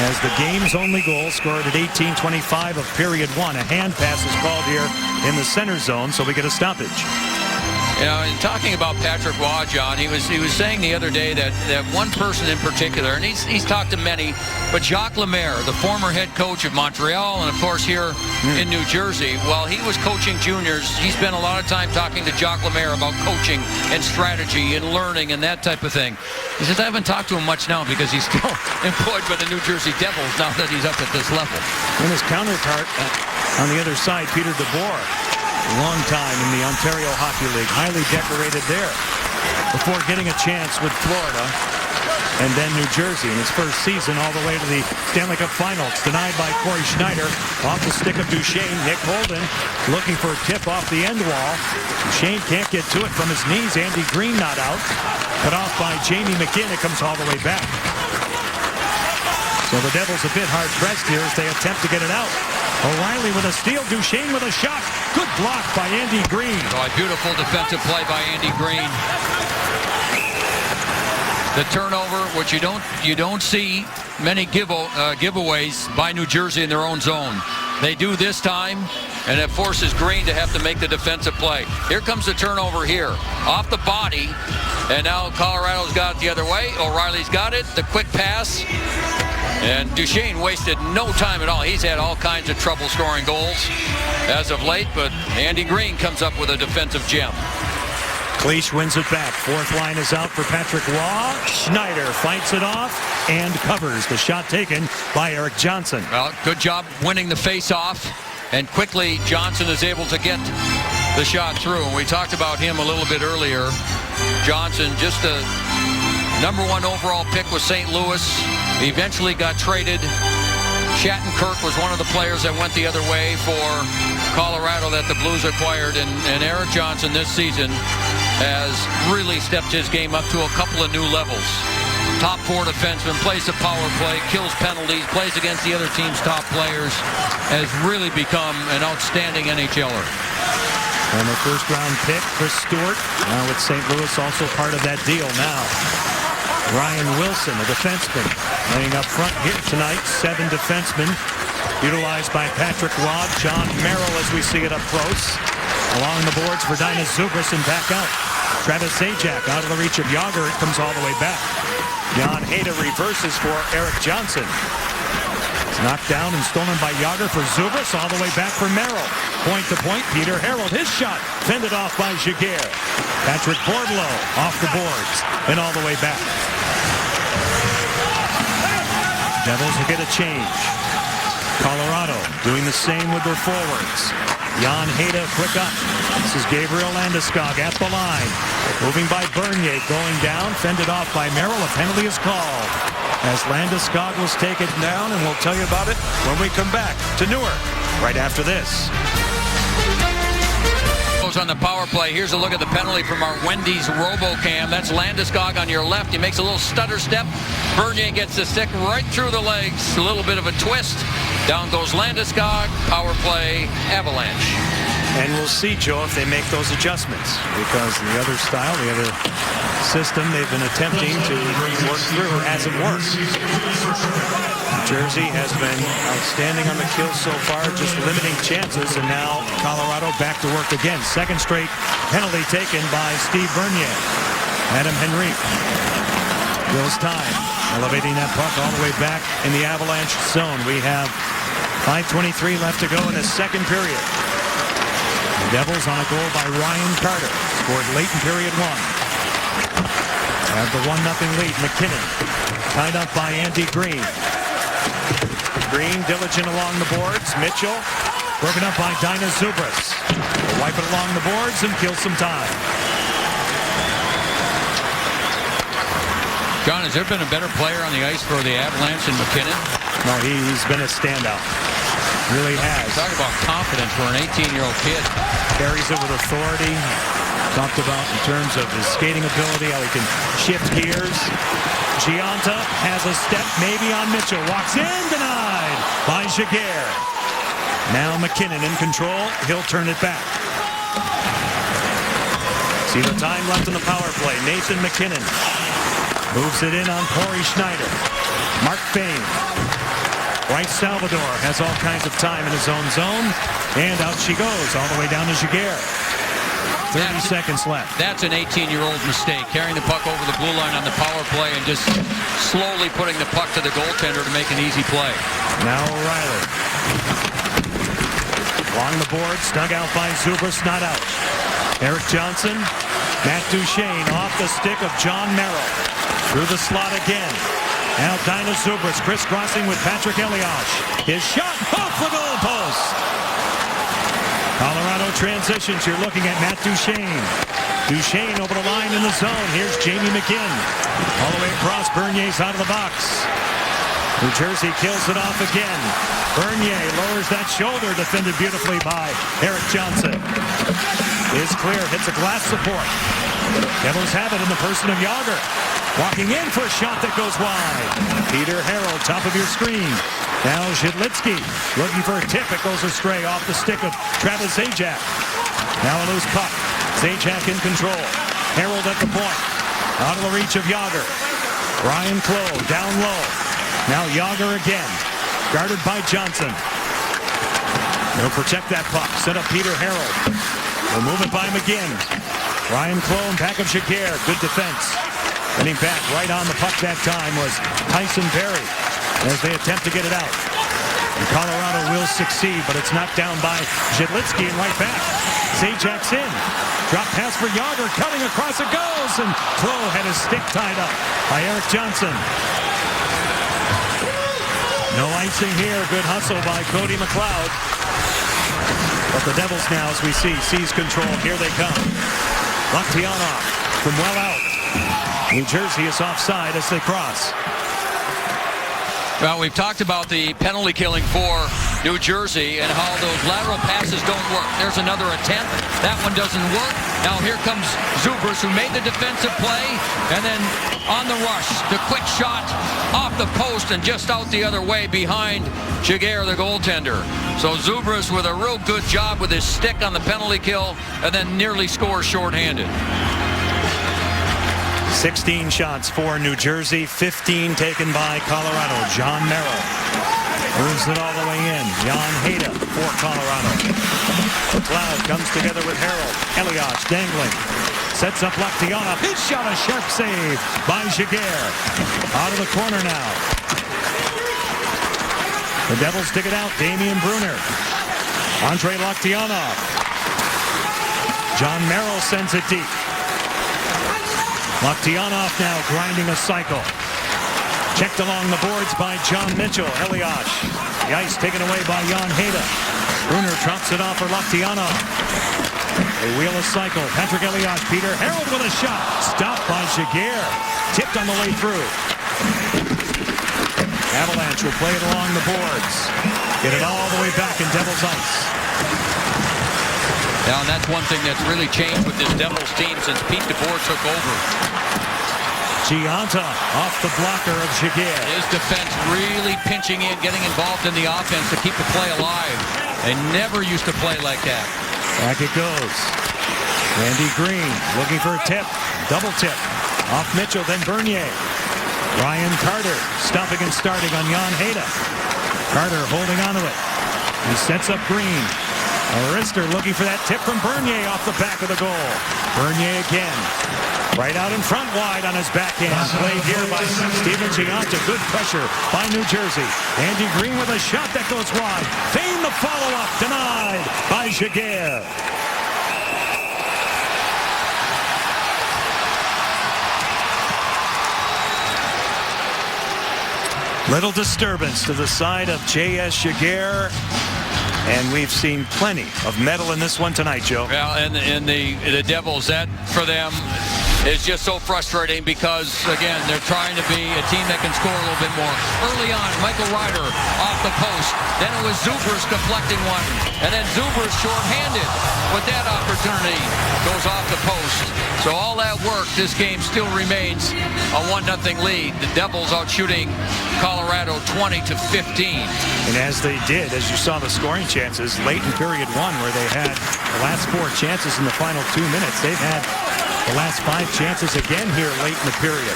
has the game's only goal, scored at 18:25 of period one. A hand pass is called here in the center zone, so we get a stoppage. You know, in talking about Patrick Waugh, John, he was saying the other day that one person in particular, and he's talked to many, but Jacques Lemaire, the former head coach of Montreal, and of course here in New Jersey, while he was coaching juniors, he spent a lot of time talking to Jacques Lemaire about coaching and strategy and learning and that type of thing. He says, I haven't talked to him much now because he's still employed by the New Jersey Devils now that he's up at this level. And his counterpart on the other side, Peter DeBoer. Long time in the Ontario Hockey League, highly decorated there before getting a chance with Florida and then New Jersey in his first season all the way to the Stanley Cup Finals. Denied by Corey Schneider off the stick of Duchesne. Nick Holden looking for a tip off the end wall. Duchesne can't get to it from his knees. Andy Green not out. Cut off by Jamie McGinn. It comes all the way back. So the Devils a bit hard-pressed here as they attempt to get it out. O'Reilly with a steal. Duchesne with a shot. Good block by Andy Green. Oh, a beautiful defensive play by Andy Green. The turnover, which you don't see many giveaways by New Jersey in their own zone. They do this time, and it forces Green to have to make the defensive play. Here comes the turnover here. Off the body, and now Colorado's got it the other way. O'Reilly's got it. The quick pass. And Duchesne wasted no time at all. He's had all kinds of trouble scoring goals as of late, but Andy Green comes up with a defensive gem. Cleach wins it back. Fourth line is out for Patrick Waugh. Schneider fights it off and covers the shot taken by Eric Johnson. Well, good job winning the face-off, and quickly Johnson is able to get the shot through. And we talked about him a little bit earlier. Johnson, just a #1 overall pick with St. Louis. He eventually got traded. Shattenkirk was one of the players that went the other way for Colorado that the Blues acquired, and Eric Johnson this season has really stepped his game up to a couple of new levels. Top 4 defenseman, plays the power play, kills penalties, plays against the other team's top players, has really become an outstanding NHLer. And the first-round pick, Chris Stewart, now with St. Louis, also part of that deal now. Ryan Wilson, a defenseman, laying up front here tonight. 7 defensemen utilized by Patrick Waugh. John Merrill, as we see it up close. Along the boards for Dainis Zubris and back out. Travis Zajac out of the reach of Jágr. It comes all the way back. Jan Hejda reverses for Eric Johnson. It's knocked down and stolen by Jágr for Zubris. All the way back for Merrill. Point to point, Peter Harold. His shot fended off by Jaguar. Patrick Bordeleau off the boards and all the way back. Devils will get a change. Colorado doing the same with their forwards. Jan Hejda quick up. This is Gabriel Landeskog at the line. Moving by Bernier, going down, fended off by Merrill. A penalty is called. as Landeskog was taken down, and we'll tell you about it when we come back to Newark right after this. On the power play, here's a look at the penalty from our Wendy's RoboCam. That's Landeskog on your left. He makes a little stutter step. Bernier gets the stick right through the legs. A little bit of a twist. Down goes Landeskog. Power play, Avalanche. And we'll see, Joe, if they make those adjustments, because the other style, the other system they've been attempting to work through hasn't worked. New Jersey has been outstanding on the kill so far, just limiting chances, and now Colorado back to work again. Second straight penalty taken by Steve Bernier. Adam Henrique kills time, elevating that puck all the way back in the Avalanche zone. We have 5:23 left to go in the second period. The Devils on a goal by Ryan Carter, scored late in period one. Have the 1-0 lead. McKinnon tied up by Andy Green. Green diligent along the boards. Mitchell broken up by Dino Zubras. Will wipe it along the boards and kill some time. John, has there been a better player on the ice for the Avalanche than McKinnon? No, he's been a standout. Really has. Talk about confidence for an 18-year-old kid. Carries it with authority. Talked about in terms of his skating ability, how he can shift gears. Gianta has a step maybe on Mitchell. Walks in, denied by Jaguar. Now McKinnon in control. He'll turn it back. See the time left in the power play. Nathan McKinnon moves it in on Corey Schneider. Mark Fane. Bryce Salvador has all kinds of time in his own zone. And out she goes all the way down to Jaguar. 30 seconds left. That's an 18-year-old mistake, carrying the puck over the blue line on the power play and just slowly putting the puck to the goaltender to make an easy play. Now O'Reilly. Along the boards, dug out by Zubras, not out. Eric Johnson, Matt Duchene off the stick of John Merrill. Through the slot again. Now Dino Zubras crisscrossing with Patrick Elias. His shot off the goalpost. Colorado transitions. You're looking at Matt Duchene. Duchene over the line in the zone. Here's Jamie McGinn. All the way across. Bernier's out of the box. New Jersey kills it off again. Bernier lowers that shoulder, defended beautifully by Eric Johnson. Is clear, hits a glass support. Devils have it in the person of Jágr. Walking in for a shot that goes wide. Peter Harold, top of your screen. Now Zhidlitsky looking for a tip. It goes astray off the stick of Travis Zajac. Now a loose puck. Zajac in control. Harold at the point. Out of the reach of Jágr. Ryan Clough down low. Now Jágr again. Guarded by Johnson. He'll protect that puck. Set up Peter Harold. We'll move it by McGinn. Ryan Clough in back of Jaguar. Good defense. Getting back right on the puck that time was Tyson Berry as they attempt to get it out. And Colorado will succeed, but it's knocked down by Zhidlitsky and right back. Zajac's in. Drop pass for Jágr. Cutting across it goes. And Clough had his stick tied up by Eric Johnson. No icing here. Good hustle by Cody McLeod. But the Devils now, as we see, seize control. Here they come. Laktianov from well out. New Jersey is offside as they cross. Well, we've talked about the penalty killing for New Jersey and how those lateral passes don't work. There's another attempt. That one doesn't work. Now here comes Zubras, who made the defensive play, and then on the rush, the quick shot off the post and just out the other way behind Jaguar, the goaltender. So Zubras with a real good job with his stick on the penalty kill, and then nearly scores shorthanded. 16 shots for New Jersey, 15 taken by Colorado. John Merrill moves it all the way in. Jan Hejda for Colorado. McLeod comes together with Harold. Elias dangling. Sets up Laktianov. His shot, a sharp save by Jaguar. Out of the corner now. The Devils dig it out. Damian Brunner. Andrei Laktianov. John Merrill sends it deep. Laktianov now grinding a cycle. Checked along the boards by John Mitchell. Elias. The ice taken away by Jan Hejda. Brunner drops it off for Laktianov. They wheel a cycle. Patrick Elias. Peter Harold with a shot. Stopped by Jaguar. Tipped on the way through. Avalanche will play it along the boards. Get it all the way back in Devils ice. Now, and that's one thing that's really changed with this Devils team since Pete DeBoer took over. Gionta off the blocker of Giguère. His defense really pinching in, getting involved in the offense to keep the play alive. They never used to play like that. Back it goes. Andy Green looking for a tip. Double tip. Off Mitchell, then Bernier. Ryan Carter stopping and starting on Jan Hejda. Carter holding onto it. He sets up Green. Arister looking for that tip from Bernier off the back of the goal. Bernier again. Right out in front wide on his backhand. Played here by Steven Gionta. Good pressure by New Jersey. Andy Green with a shot that goes wide. Fane the follow-up. Denied by Giguère. Little disturbance to the side of J.S. Giguère. And we've seen plenty of metal in this one tonight, Joe. Well, and the Devils, that for them is just so frustrating because, again, they're trying to be a team that can score a little bit more. Early on, Michael Ryder off the post. Then it was Zubers deflecting one. And then Zubers shorthanded with that opportunity. Goes off the post. So all that work, this game still remains a 1-0 lead. The Devils out shooting Colorado 20-15. And as they did, as you saw the scoring chances late in period one, where they had the last 4 chances in the final 2 minutes, they've had the last 5 chances again here late in the period.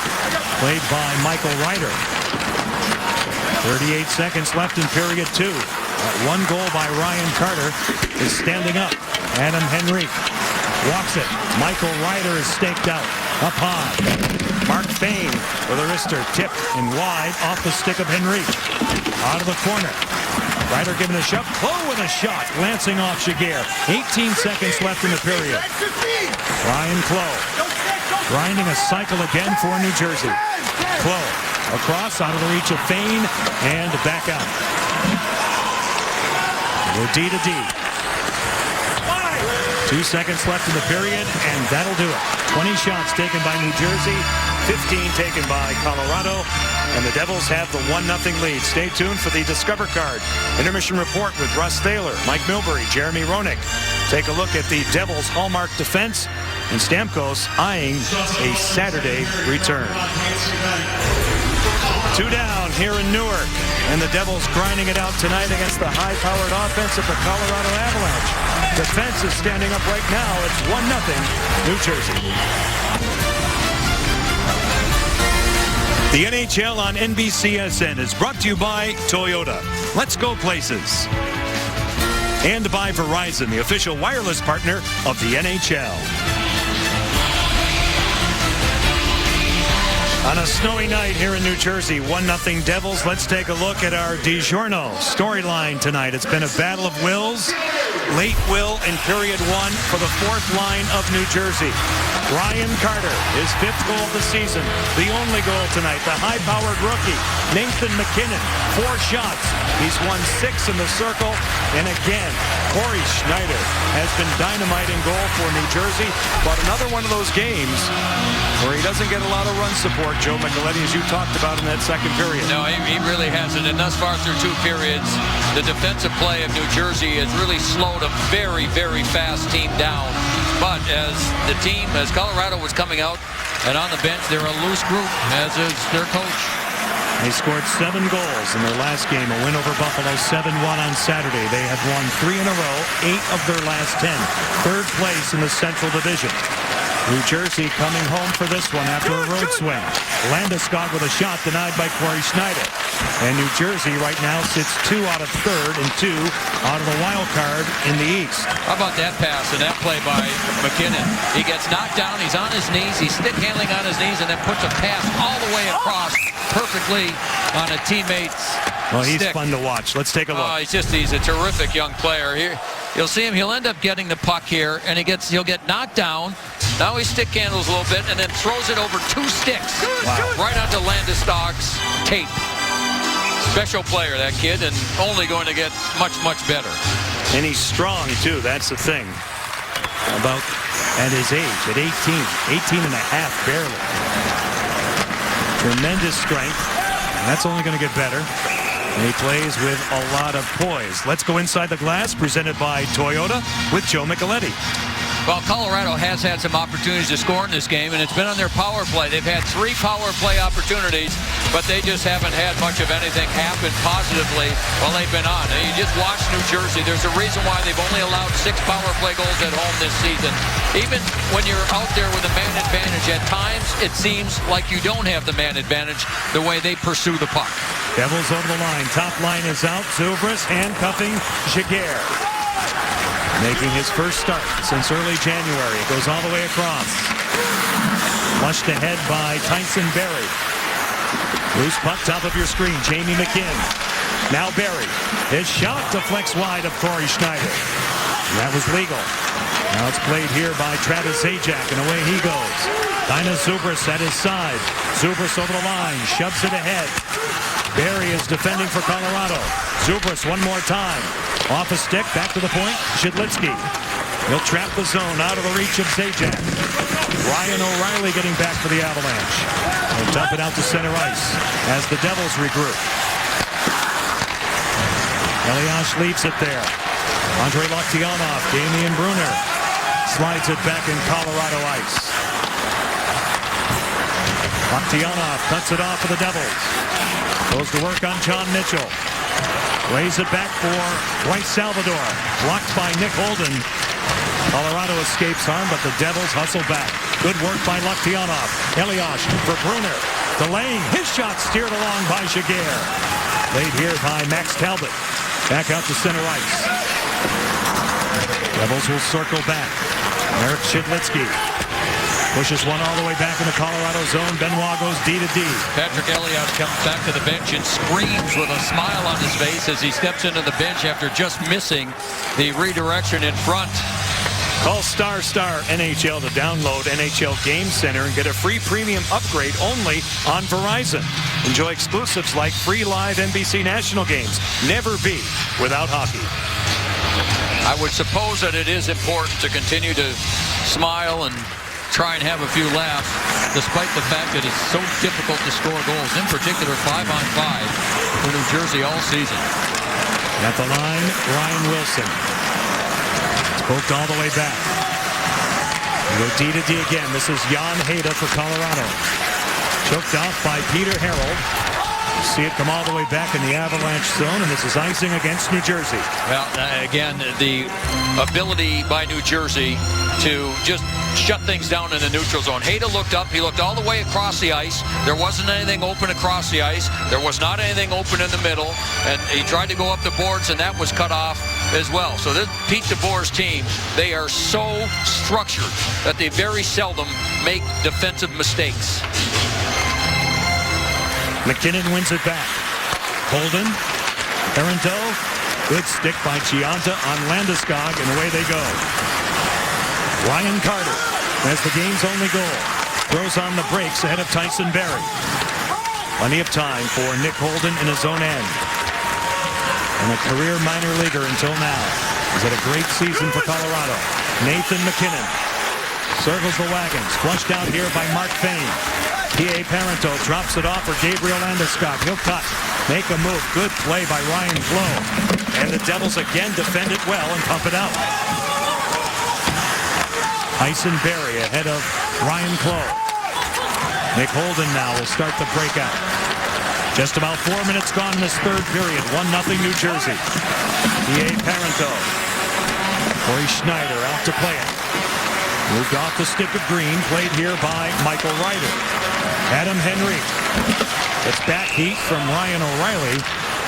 Played by Michael Ryder. 38 seconds left in period 2. That one goal by Ryan Carter is standing up. Adam Henrique walks it. Michael Ryder is staked out. Up high. Mark Fane with a wrister tipped and wide off the stick of Henrique. Out of the corner. Ryder giving a shot. Cloh with a shot. Glancing off Giguère. 18 seconds left in the period. Ryan Cloh grinding a cycle again for New Jersey. Cloh across out of the reach of Fane and back out. We're D to D. 2 seconds left in the period, and that'll do it. 20 shots taken by New Jersey, 15 taken by Colorado, and the Devils have the 1-0 lead. Stay tuned for the Discover Card Intermission Report with Russ Thaler, Mike Milbury, Jeremy Roenick. Take a look at the Devils' hallmark defense, and Stamkos eyeing a Saturday return. 2 down here in Newark, and the Devils grinding it out tonight against the high-powered offense of the Colorado Avalanche. Defense is standing up right now. It's 1-0 New Jersey. The NHL on NBCSN is brought to you by Toyota. Let's go places. And by Verizon, the official wireless partner of the NHL. On a snowy night here in New Jersey, 1-0 Devils. Let's take a look at our DiGiorno storyline tonight. It's been a battle of wills. Late will in period 1 for the 4th line of New Jersey. Ryan Carter, his 5th goal of the season. The only goal tonight, the high-powered rookie, Nathan MacKinnon. 4 shots. He's won 6 in the circle. And again, Corey Schneider has been dynamite in goal for New Jersey. But another one of those games where he doesn't get a lot of run support, Joe Micheletti, as you talked about in that second period. No, he really hasn't. And thus far through 2 periods, the defensive play of New Jersey has really slowed a very, very fast team down. But as the team, as Colorado was coming out and on the bench, they're a loose group, as is their coach. They scored 7 goals in their last game, a win over Buffalo 7-1 on Saturday. They have won 3 in a row, 8 of their last 10. 3rd place in the Central Division. New Jersey coming home for this one after a road swing. Landeskog with a shot denied by Corey Schneider. And New Jersey right now sits 2 out of 3rd and 2 out of the wild card in the East. How about that pass and that play by MacKinnon? He gets knocked down, he's on his knees, he's stick handling on his knees, and then puts a pass all the way across perfectly on a teammate's Well, he's stick. fun to watch. Let's take a look. He's a terrific young player. Here, you'll see him, he'll end up getting the puck here, and he'll get knocked down. Now he stick handles a little bit and then throws it over 2 sticks. Wow. Right onto Landeskog's tape. Special player, that kid, and only going to get much, much better. And he's strong, too. That's the thing. About at his age, at 18 and a half, barely. Tremendous strength. That's only going to get better. And he plays with a lot of poise. Let's go inside the glass, presented by Toyota with Joe Micheletti. Well, Colorado has had some opportunities to score in this game, and it's been on their power play. They've had 3 power play opportunities, but they just haven't had much of anything happen positively while they've been on. And you just watch New Jersey. There's a reason why they've only allowed 6 power play goals at home this season. Even when you're out there with a man advantage, at times it seems like you don't have the man advantage the way they pursue the puck. Devils over the line. Top line is out. Zobrist handcuffing Giguère. Making his first start since early January. It goes all the way across. Flushed ahead by Tyson Barrie. Loose puck, top of your screen. Jamie McKinn. Now Barrie. His shot deflects wide of Corey Schneider. That was legal. Now it's played here by Travis Zajac, and away he goes. Dino Zobrist at his side. Zobrist over the line. Shoves it ahead. Barrie is defending for Colorado. Zobrist one more time. Off a stick, back to the point. Shidlitsky. He'll trap the zone out of the reach of Zajac. Ryan O'Reilly getting back for the Avalanche. He'll dump it out to center ice as the Devils regroup. Elias leaves it there. Andrei Loktionov, Damian Brunner slides it back in Colorado ice. Loktionov cuts it off for the Devils. Goes to work on John Mitchell. Lays it back for Bryce Salvador. Blocked by Nick Holden. Colorado escapes harm, but the Devils hustle back. Good work by Loktionov. Elias for Brunner. Delaying his shot, steered along by Giguère. Laid here by Max Talbot. Back out to center ice. Devils will circle back. Eric Shidlitsky pushes one all the way back in the Colorado zone. Benoit goes D-to-D. Patrick Elias comes back to the bench and screams with a smile on his face as he steps into the bench after just missing the redirection in front. Call ** NHL to download NHL Game Center and get a free premium upgrade only on Verizon. Enjoy exclusives like free live NBC national games. Never be without hockey. I would suppose that it is important to continue to smile and try and have a few laughs, despite the fact that it's so difficult to score goals, in particular 5-on-5 for New Jersey all season. At the line, Ryan Wilson. It's poked all the way back. We go D-to-D again. This is Jan Hejda for Colorado. Choked off by Peter Harold. You see it come all the way back in the Avalanche zone, and this is icing against New Jersey. Well, again, the ability by New Jersey to just shut things down in the neutral zone. Hejda looked up. He looked all the way across the ice. There wasn't anything open across the ice. There was not anything open in the middle. And he tried to go up the boards, and that was cut off as well. So this Pete DeBoer's team, they are so structured that they very seldom make defensive mistakes. McKinnon wins it back. Holden. Parenteau. Good stick by Chianta on Landeskog, and away they go. Ryan Carter has the game's only goal. Throws on the brakes ahead of Tyson Barrie. Plenty of time for Nick Holden in his own end. And a career minor leaguer until now. He's had a great season for Colorado. Nathan McKinnon circles the wagons. Flushed out here by Mark Fane. P.A. Parenteau drops it off for Gabriel Landeskog. He'll cut. Make a move. Good play by Ryan Flo. And the Devils again defend it well and pump it out. Tyson Barrie ahead of Ryan Clough. Nick Holden now will start the breakout. Just about 4 minutes gone in this third period. 1-0 New Jersey. P.A. Parenteau. Corey Schneider out to play it. Moved off the stick of Green. Played here by Michael Ryder. Adam Henry. It's back heat from Ryan O'Reilly.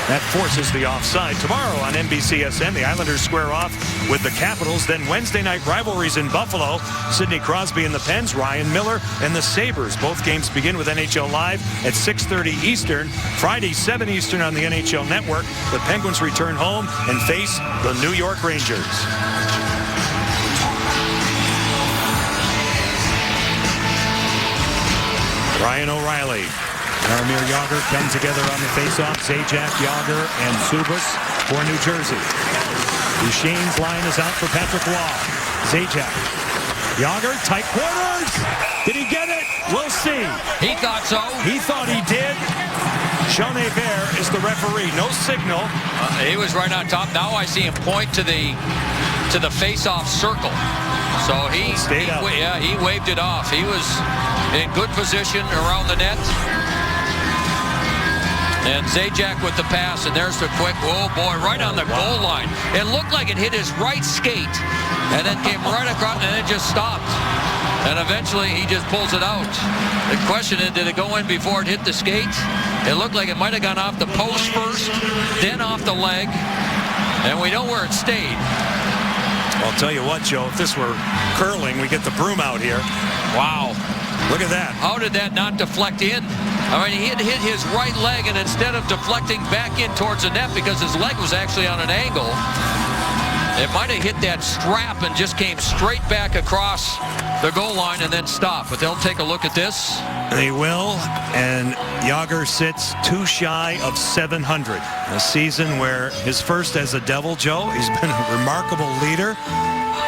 That forces the offside. Tomorrow on NBCSN, the Islanders square off with the Capitals. Then Wednesday night rivalries in Buffalo. Sidney Crosby and the Pens, Ryan Miller and the Sabres. Both games begin with NHL Live at 6:30 Eastern. Friday, 7 Eastern on the NHL Network. The Penguins return home and face the New York Rangers. Ryan O'Reilly. Jaromir Jagr come together on the faceoff. Zajac, Jagr, and Zobrist for New Jersey. Duchesne's line is out for Patrick Roy. Zajac. Jagr, tight quarters. Did he get it? We'll see. He thought so. He thought he did. Jean Hebert is the referee. No signal. He was right on top. Now I see him point to the face-off circle. So he waved it off. He was in good position around the net. And Zajac with the pass, and there's the quick, oh boy, right on the goal line. It looked like it hit his right skate, and then came right across, and it just stopped. And eventually he just pulls it out. The question is, did it go in before it hit the skate? It looked like it might have gone off the post first, then off the leg, and we know where it stayed. I'll tell you what, Joe, if this were curling, we get the broom out here. Wow. Look at that. How did that not deflect in? I mean, he had hit his right leg, and instead of deflecting back in towards the net because his leg was actually on an angle, it might have hit that strap and just came straight back across the goal line and then stopped. But they'll take a look at this. They will, and Jágr sits too shy of 700. A season where his first as a Devil, Joe, he's been a remarkable leader,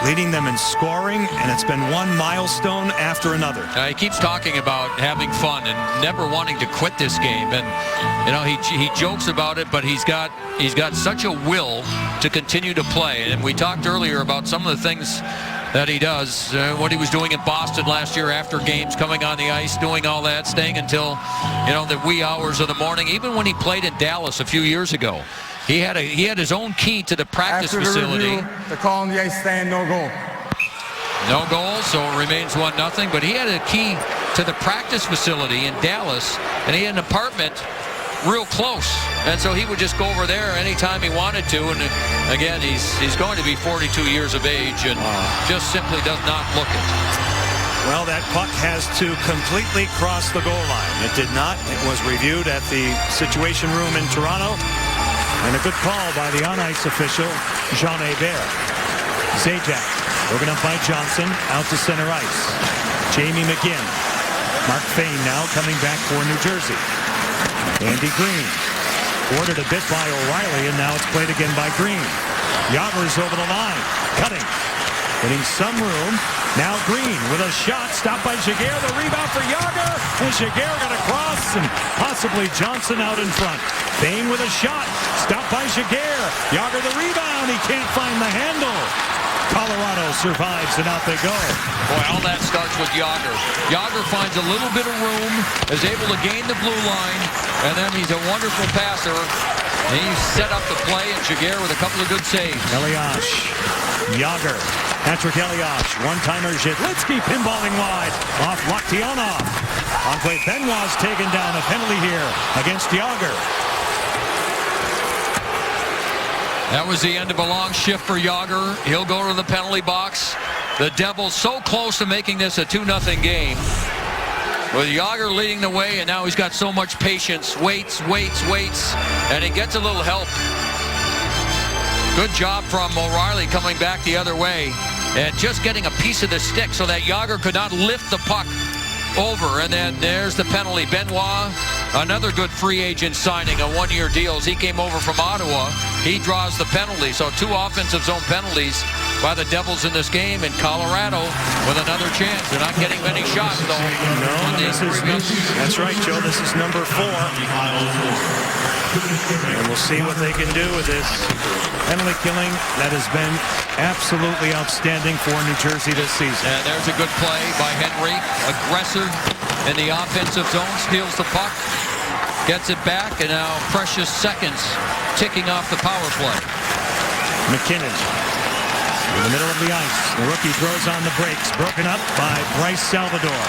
leading them in scoring, and it's been one milestone after another. He keeps talking about having fun and never wanting to quit this game, and you know he jokes about it, but he's got such a will to continue to play. And we talked earlier about some of the things that he does, what he was doing in Boston last year after games, coming on the ice, doing all that, staying until the wee hours of the morning. Even when he played in Dallas a few years ago, he had his own key to the practice facility. Review, the call on the ice stand, no goal. No goal, so it remains 1-0. But he had a key to the practice facility in Dallas, and he had an apartment real close, and so he would just go over there anytime he wanted to. And again, he's going to be 42 years of age, and just simply does not look it. Well, that puck has to completely cross the goal line. It did not. It was reviewed at the Situation Room in Toronto. And a good call by the on-ice official, Jean Hebert. Zajac, broken up by Johnson, out to center ice. Jamie McGinn. Mark Fane now coming back for New Jersey. Andy Green. Ordered a bit by O'Reilly, and now it's played again by Green. Jágr's over the line, cutting. Getting some room. Now Green with a shot, stopped by Giguère. The rebound for Jágr, and Giguère got across, and possibly Johnson out in front. Fane with a shot, stopped by Giguère. Jágr the rebound, he can't find the handle. Colorado survives, and out they go. Boy, all that starts with Jágr. Jágr finds a little bit of room, is able to gain the blue line, and then he's a wonderful passer. And he set up the play, and Giguère with a couple of good saves. Elias, Jágr, Patrick Elias, one-timer, Zhidlitsky pinballing wide, off Loktionov. Andre Benoit's taken down, a penalty here against Jágr. That was the end of a long shift for Jágr. He'll go to the penalty box. The Devils so close to making this a 2-0 game. With Jágr leading the way, and now he's got so much patience. Waits, and he gets a little help. Good job from O'Reilly coming back the other way and just getting a piece of the stick so that Jágr could not lift the puck over. And then there's the penalty. Benoit, another good free agent signing, a one-year deal. As he came over from Ottawa, he draws the penalty. So 2 offensive zone penalties by the Devils in this game, and Colorado with another chance. They're not getting many shots, though. No, that's right, Joe. This is number 4. And we'll see what they can do with this penalty killing that has been absolutely outstanding for New Jersey this season. And there's a good play by Henry. Aggressive in the offensive zone. Steals the puck. Gets it back, and now precious seconds ticking off the power play. McKinnon in the middle of the ice. The rookie throws on the brakes. Broken up by Bryce Salvador.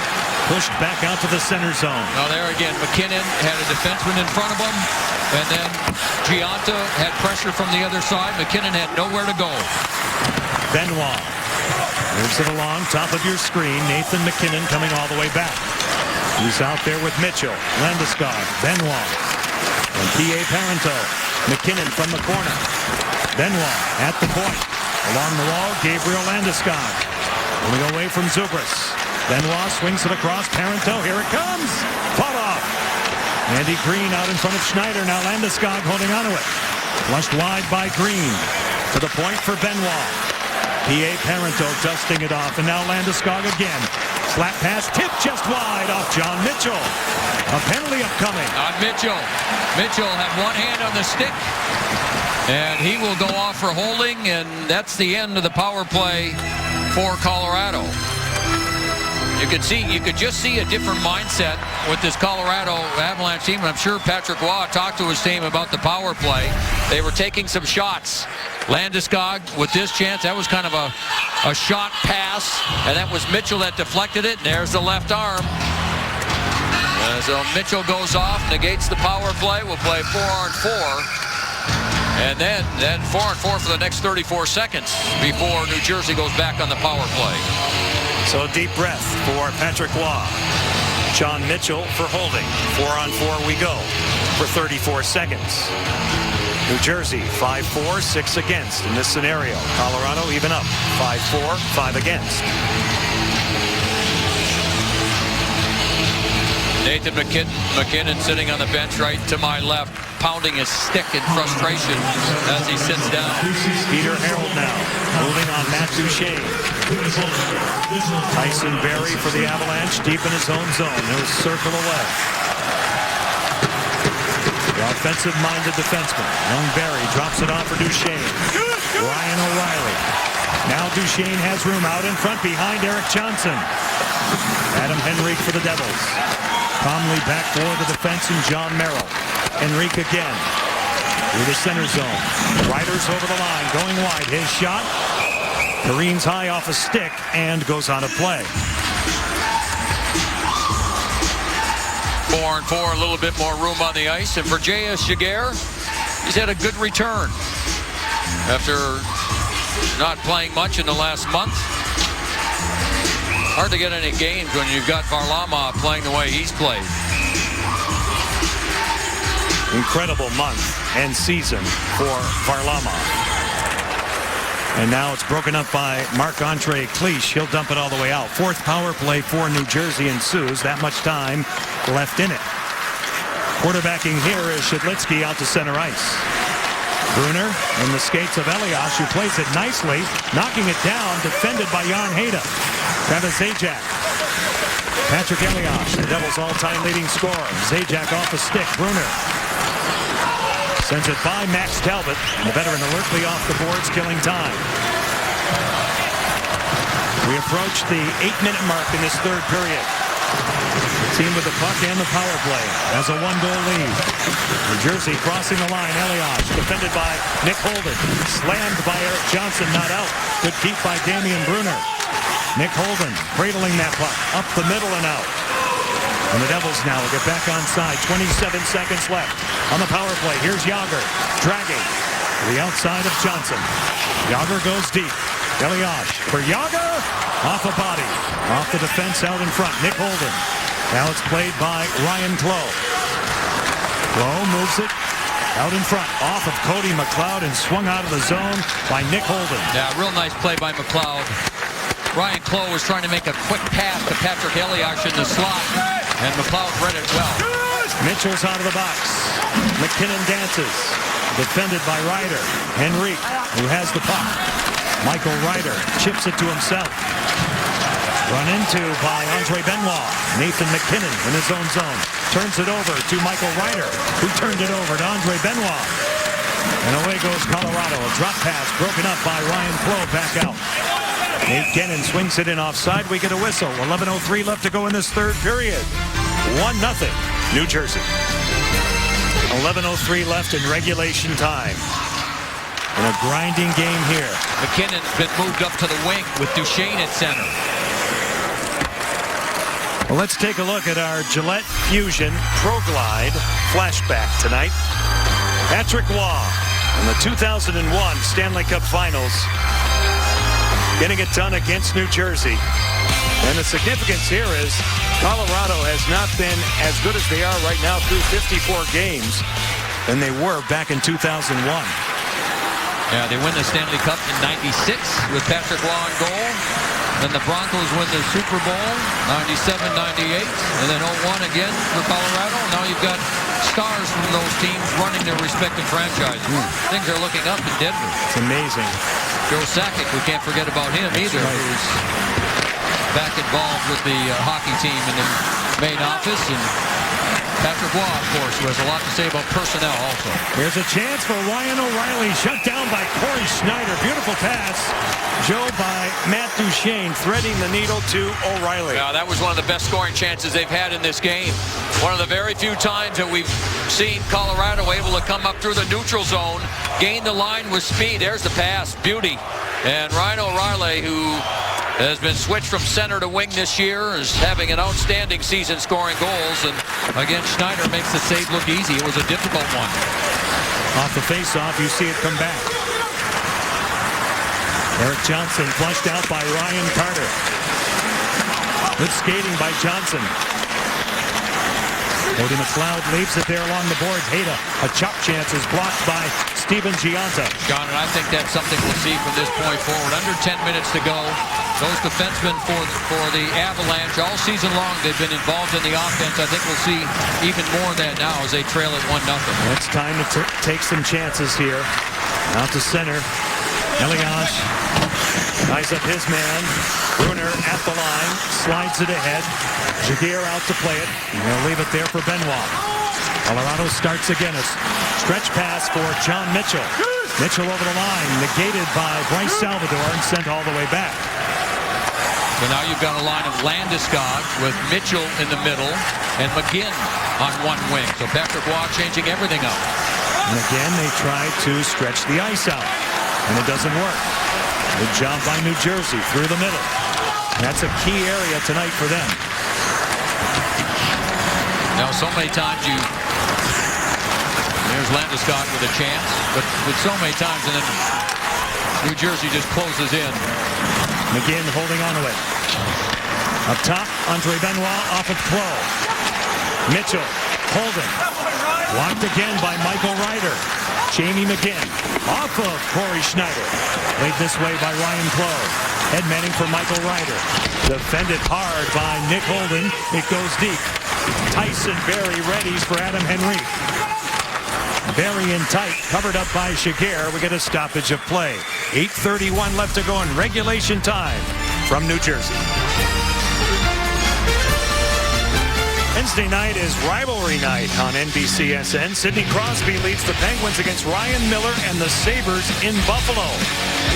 Pushed back out to the center zone. Now there again, McKinnon had a defenseman in front of him, and then Gianta had pressure from the other side. McKinnon had nowhere to go. Benoit moves it along, top of your screen. Nathan McKinnon coming all the way back. He's out there with Mitchell, Landeskog, Benoit, and P.A. Parento. McKinnon from the corner. Benoit at the point. Along the wall, Gabriel Landeskog. Moving away from Zubris. Benoit swings it across. Parento, here it comes. Fought off. Andy Green out in front of Schneider. Now Landeskog holding onto it. Flushed wide by Green. To the point for Benoit. P.A. Parento dusting it off. And now Landeskog again. Flat pass, tipped just wide off John Mitchell. A penalty upcoming. On Mitchell. Mitchell had one hand on the stick, and he will go off for holding, and that's the end of the power play for Colorado. You could just see a different mindset with this Colorado Avalanche team, and I'm sure Patrick Roy talked to his team about the power play. They were taking some shots. Landeskog with this chance, that was kind of a shot pass, and that was Mitchell that deflected it, and there's the left arm. So Mitchell goes off, negates the power play. We'll play 4-on-4. And then 4-on-4 for the next 34 seconds before New Jersey goes back on the power play. So deep breath for Patrick Roy. John Mitchell for holding. 4-on-4 we go for 34 seconds. New Jersey 5-4, 6 against in this scenario. Colorado even up 5-4, 5 against. Nathan McKinnon sitting on the bench right to my left, pounding his stick in frustration as he sits down. Peter Harold now moving on Matt Duchene. Tyson Barrie for the Avalanche deep in his own zone. He'll circle away. The offensive-minded defenseman. Young Barrie drops it off for Duchene. Ryan O'Reilly. Now Duchene has room out in front behind Erik Johnson. Adam Henrique for the Devils. Calmly back for the defense and John Merrill. Henrique again. Through the center zone. Riders over the line, going wide. His shot. Careens high off a stick and goes on a play. 4-on-4, a little bit more room on the ice. And for J.S. Giguère, he's had a good return after not playing much in the last month. Hard to get any games when you've got Varlamov playing the way he's played. Incredible month and season for Varlamov. And now it's broken up by Marc-Andre Cliche. He'll dump it all the way out. Fourth power play for New Jersey ensues. That much time left in it. Quarterbacking here is Shedlitsky out to center ice. Brunner in the skates of Elias, who plays it nicely, knocking it down, defended by Jan Hejda. Travis Zajac. Patrick Elias, the Devils' all-time leading scorer. Zajac off a stick. Brunner sends it by Max Talbot. The veteran alertly off the boards, killing time. We approach the 8-minute mark in this third period. The team with the puck and the power play has a 1-goal lead. New Jersey crossing the line. Elias defended by Nick Holden. Slammed by Erik Johnson, not out. Good keep by Damian Brunner. Nick Holden cradling that puck up the middle and out. And the Devils now will get back on side. 27 seconds left on the power play. Here's Jágr dragging to the outside of Johnson. Jágr goes deep. Elias for Jágr. Off a body. Off the defense out in front. Nick Holden. Now it's played by Ryan Clough. Clough moves it out in front. Off of Cody McLeod and swung out of the zone by Nick Holden. Yeah, real nice play by McLeod. Ryan Clough was trying to make a quick pass to Patrick Elias in the slot, and McLeod read it well. Mitchell's out of the box. McKinnon dances. Defended by Ryder. Henrique, who has the puck. Michael Ryder chips it to himself. Run into by Andre Benoit. Nathan McKinnon in his own zone. Turns it over to Michael Ryder, who turned it over to Andre Benoit. And away goes Colorado. A drop pass broken up by Ryan Clough back out. Nate Gennon swings it in offside. We get a whistle. 11:03 left to go in this third period. 1-0 New Jersey. 11:03 left in regulation time. In a grinding game here. McKinnon's been moved up to the wing with Duchene at center. Well, let's take a look at our Gillette Fusion Pro Glide flashback tonight. Patrick Roy in the 2001 Stanley Cup Finals. Getting it done against New Jersey. And the significance here is Colorado has not been as good as they are right now through 54 games than they were back in 2001. Yeah, they win the Stanley Cup in '96 with Patrick Roy on goal. Then the Broncos win the Super Bowl, 97-98, and then 0-1 again for Colorado. Now you've got stars from those teams running their respective franchises. Things are looking up in Denver. It's amazing. Joe Sakic, we can't forget about him either. Right. Who's back involved with the hockey team in the main office. And Patrick Waugh, of course, who has a lot to say about personnel also. Here's a chance for Ryan O'Reilly. Shut down by Corey Schneider. Beautiful pass. Joe by Matt Duchene, threading the needle to O'Reilly. Yeah, that was one of the best scoring chances they've had in this game. One of the very few times that we've seen Colorado able to come up through the neutral zone, gain the line with speed. There's the pass. Beauty. And Ryan O'Reilly, who has been switched from center to wing this year, is having an outstanding season scoring goals. And again, Schneider makes the save look easy. It was a difficult one. Off the faceoff, you see it come back. Erik Johnson flushed out by Ryan Carter. Good skating by Johnson. Cody McLeod leaves it there along the boards. Hayda, a chop chance is blocked by Steven Gianta. John, and I think that's something we'll see from this point forward. Under 10 minutes to go. Those defensemen for the Avalanche all season long, they've been involved in the offense. I think we'll see even more of that now as they trail at 1-0. It's time to take some chances here. Out to center. Elias ties up his man. Bruner at the line, slides it ahead. Jaguar out to play it. They'll leave it there for Benoit. Colorado starts again. A stretch pass for John Mitchell. Mitchell over the line, negated by Bryce Salvador and sent all the way back. So now you've got a line of Landeskog with Mitchell in the middle and McGinn on one wing. So Patrick Waugh changing everything up. And again, they try to stretch the ice out, and it doesn't work. Good job by New Jersey through the middle. That's a key area tonight for them. Now, so many times there's Landeskog with a chance, but with so many times, and then New Jersey just closes in. McGinn holding on to it. Up top, Andre Benoit off of Clough. Mitchell, Holden. Blocked again by Michael Ryder. Jamie McGinn off of Corey Schneider. Played this way by Ryan Clough. Head manning for Michael Ryder. Defended hard by Nick Holden. It goes deep. Tyson Barrie readies for Adam Henrique. Barrie in tight, covered up by Jaguar. We get a stoppage of play. 8:31 left to go in regulation time from New Jersey. Wednesday night is rivalry night on NBCSN. Sidney Crosby leads the Penguins against Ryan Miller and the Sabres in Buffalo.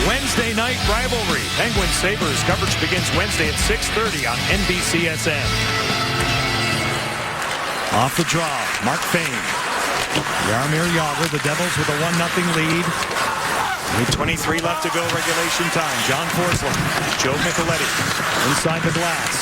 Wednesday night rivalry. Penguins-Sabres coverage begins Wednesday at 6:30 on NBCSN. Off the draw, Mark Fane. Jaromir Jagr, the Devils with a 1-0 lead. 8:23 left to go regulation time. John Forsland, Joe Micheletti inside the glass.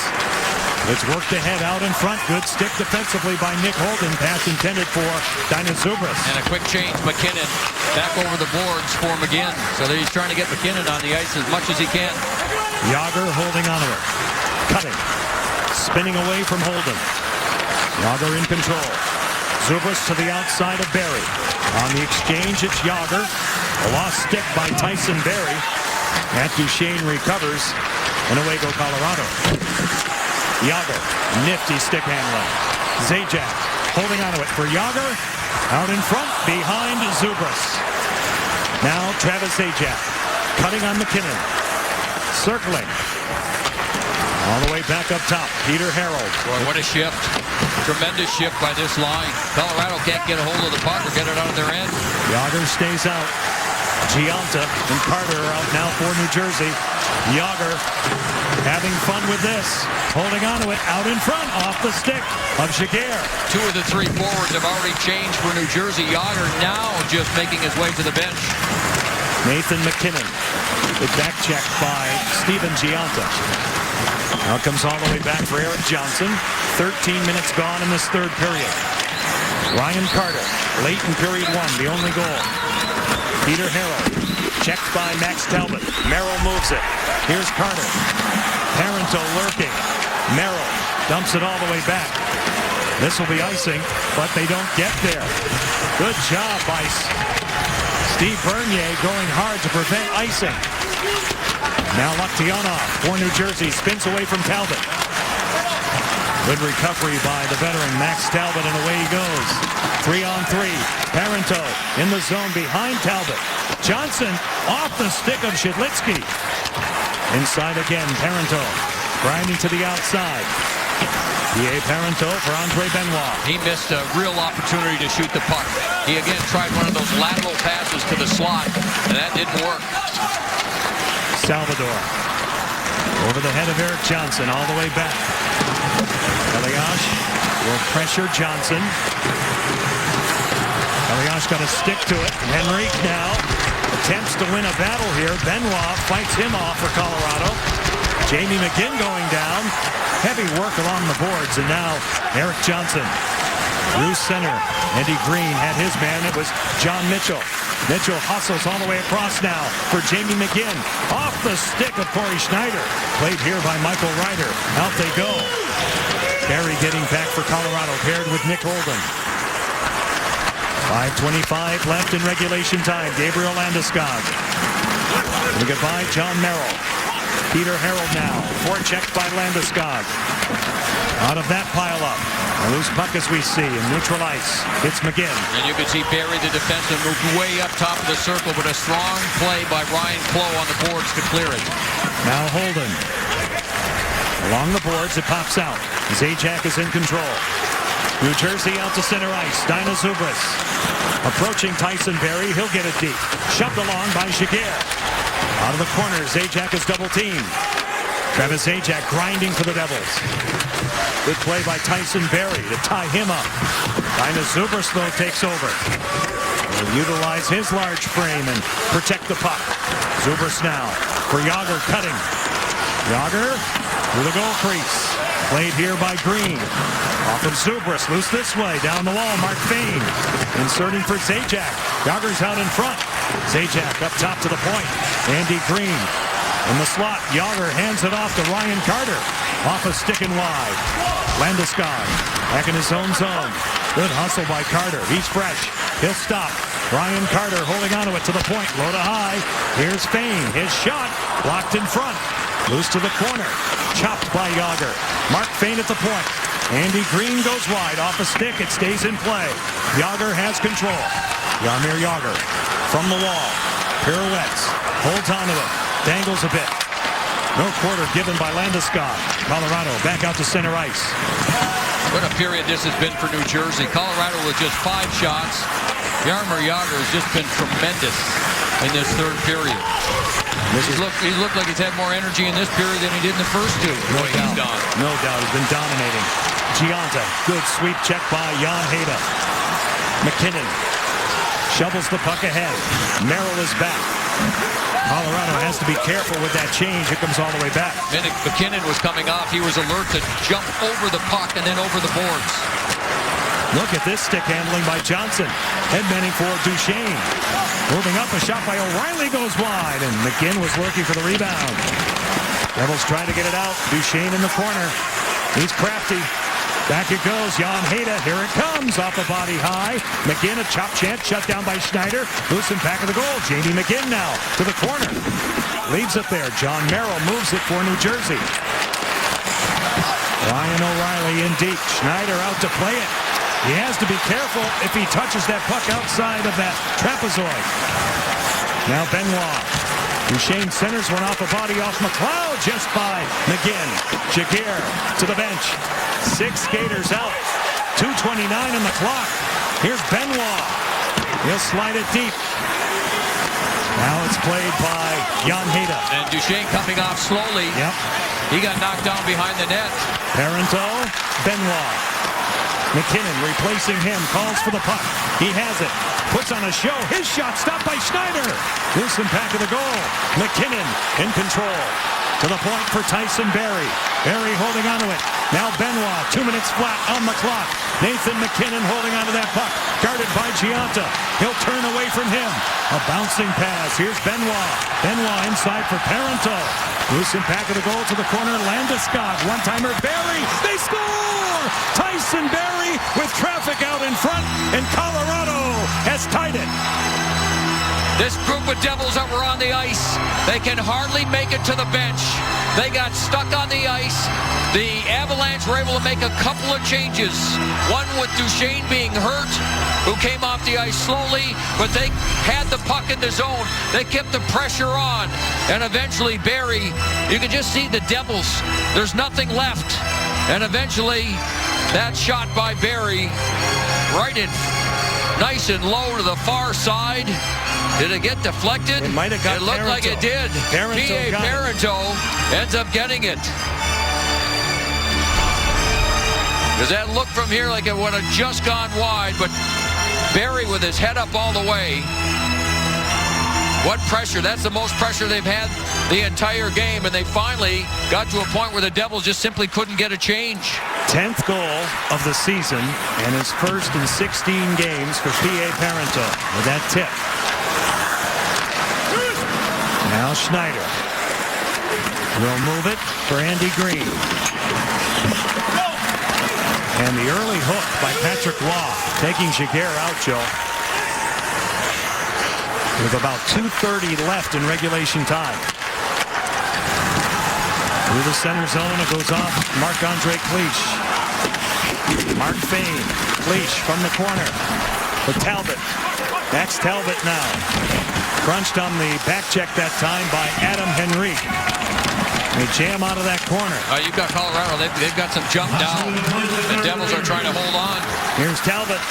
It's worked ahead out in front. Good stick defensively by Nick Holden. Pass intended for Dainis Zubras. And a quick change, McKinnon back over the boards for McGinn. So he's trying to get McKinnon on the ice as much as he can. Jagr holding onto it. Cutting. Spinning away from Holden. Jagr in control. Zubras to the outside of Barrie. On the exchange, it's Jagr. A lost stick by Tyson Barrie. Matt Duchene recovers. And away go Colorado. Jagr, nifty stick handling. Zajac holding onto it for Jagr. Out in front, behind Zubras. Now Travis Zajac cutting on McKinnon. Circling. All the way back up top, Peter Harold. Boy, what a shift. Tremendous shift by this line. Colorado can't get a hold of the puck or get it out of their end. Jagr stays out. Gianta and Carter are out now for New Jersey. Jagr having fun with this. Holding on to it out in front off the stick of Jaguar. Two of the three forwards have already changed for New Jersey. Jagr now just making his way to the bench. Nathan McKinnon. The back check by Steven Gianta. Now comes all the way back for Erik Johnson. 13 minutes gone in this third period. Ryan Carter, late in period one, the only goal. Peter Harold, checked by Max Talbot. Merrill moves it. Here's Carter. Parento lurking. Merrill dumps it all the way back. This will be icing, but they don't get there. Good job by Steve Bernier going hard to prevent icing. Now Laktionov for New Jersey spins away from Talbot. Good recovery by the veteran Max Talbot, and away he goes. 3-on-3. Parento in the zone behind Talbot. Johnson off the stick of Shedlitsky. Inside again, Parento grinding to the outside. P.A. Parento for Andre Benoit. He missed a real opportunity to shoot the puck. He again tried one of those lateral passes to the slot, and that didn't work. Salvador over the head of Erik Johnson all the way back. Elias will pressure Johnson. Elias got a stick to it. Henrique now attempts to win a battle here. Benoit fights him off for Colorado. Jamie McGinn going down. Heavy work along the boards, and now Erik Johnson. Through center. Andy Green had his man. It was John Mitchell. Mitchell hustles all the way across now for Jamie McGinn. Off the stick of Corey Schneider. Played here by Michael Ryder. Out they go. Barry getting back for Colorado, paired with Nick Holden. 5:25 left in regulation time. Gabriel Landeskog. And goodbye, John Merrill. Peter Harold now. Forechecked by Landeskog. Out of that pile-up. A loose puck as we see in neutral ice. It's McGinn. And you can see Barry, the defenseman, moved way up top of the circle, but a strong play by Ryan Clough on the boards to clear it. Now Holden. Along the boards, it pops out. Zajac is in control. New Jersey out to center ice. Dino Zubris. Approaching Tyson Barrie. He'll get it deep. Shoved along by Giguère. Out of the corner, Zajac is double-teamed. Travis Zajac grinding for the Devils. Good play by Tyson Barrie to tie him up. Dino Zubris, though, takes over. He'll utilize his large frame and protect the puck. Zubris now for Jágr cutting. Jágr through the goal crease. Played here by Green. Off of Zubris, loose this way. Down the wall, Mark Fane. Inserting for Zajac. Jágr's out in front. Zajac up top to the point. Andy Green in the slot. Jágr hands it off to Ryan Carter. Off a stick and wide. Landeskog back in his own zone. Good hustle by Carter. He's fresh. He'll stop. Ryan Carter holding onto it to the point. Low to high. Here's Fane. His shot blocked in front. Loose to the corner. Chopped by Jágr. Mark Fane at the point. Andy Green goes wide. Off a stick. It stays in play. Jágr has control. Jaromir Jágr from the wall. Pirouettes. Holds onto it. Dangles a bit. No quarter given by Landeskog. Colorado back out to center ice. What a period this has been for New Jersey. Colorado with just 5 shots. Jaromir Jágr has just been tremendous in this third period. He's looked like he's had more energy in this period than he did in the first two. He's gone. No doubt. He's been dominating. Gionta. Good sweep check by Jan Hejda. McKinnon shovels the puck ahead. Merrill is back. Colorado has to be careful with that change. It comes all the way back. McKinnon was coming off. He was alert to jump over the puck and then over the boards. Look at this stick handling by Johnson. Headmanning for Duchesne. Moving up, a shot by O'Reilly goes wide, and McGinn was looking for the rebound. Devils try to get it out. Duchesne in the corner. He's crafty. Back it goes. Jan Hejda. Here it comes. Off a body high. McGinn, a chop chance. Shut down by Schneider. Loose in back of the goal. Jamie McGinn now to the corner. Leaves it there. John Merrill moves it for New Jersey. Ryan O'Reilly in deep. Schneider out to play it. He has to be careful if he touches that puck outside of that trapezoid. Now Benoit. Duchesne centers one off a body off McLeod just by McGinn. Giguère to the bench. 6 skaters out. 2:29 on the clock. Here's Benoit. He'll slide it deep. Now it's played by Jan Hejda. And Duchesne coming off slowly. Yep. He got knocked down behind the net. Parento, Benoit. McKinnon replacing him. Calls for the puck. He has it. Puts on a show. His shot stopped by Schneider. Loose in back of the goal. McKinnon in control. To the point for Tyson Barrie. Barrie holding onto it. Now Benoit. 2 minutes flat on the clock. Nathan McKinnon holding onto that puck. Guarded by Gionta. He'll turn away from him. A bouncing pass. Here's Benoit. Benoit inside for Parento. Loose in back of the goal to the corner. Landeskog. One-timer. Barrie. They score! Tyson Barrie with traffic out in front. And Colorado has tied it. This group of Devils that were on the ice, they can hardly make it to the bench. They got stuck on the ice. The Avalanche were able to make a couple of changes. One with Duchesne being hurt, who came off the ice slowly, but they had the puck in the zone. They kept the pressure on. And eventually Barrie, you can just see the Devils. There's nothing left. And eventually, that shot by Barry, right in, nice and low to the far side. Did it get deflected? It might have got It looked Parenteau. like it did. Parenteau got it. Parenteau ends up getting it. Does that look from here like it would have just gone wide, but Barry with his head up all the way. What pressure. That's the most pressure they've had the entire game, and they finally got to a point where the Devils just simply couldn't get a change. 10th goal of the season and his first in 16 games for P.A. Parenteau with that tip. Now Schneider will move it for Andy Green. And the early hook by Patrick Waugh, taking Giguère out, Joe. With about 2:30 left in regulation time. Through the center zone, it goes off Marc-Andre Cliche. Mark Fane, Cliche from the corner. With Talbot. Max Talbot now. Crunched on the back check that time by Adam Henrique. They jam out of that corner. You've got Colorado. They've got some jump down. The Devils are trying to hold on. Here's Talbot.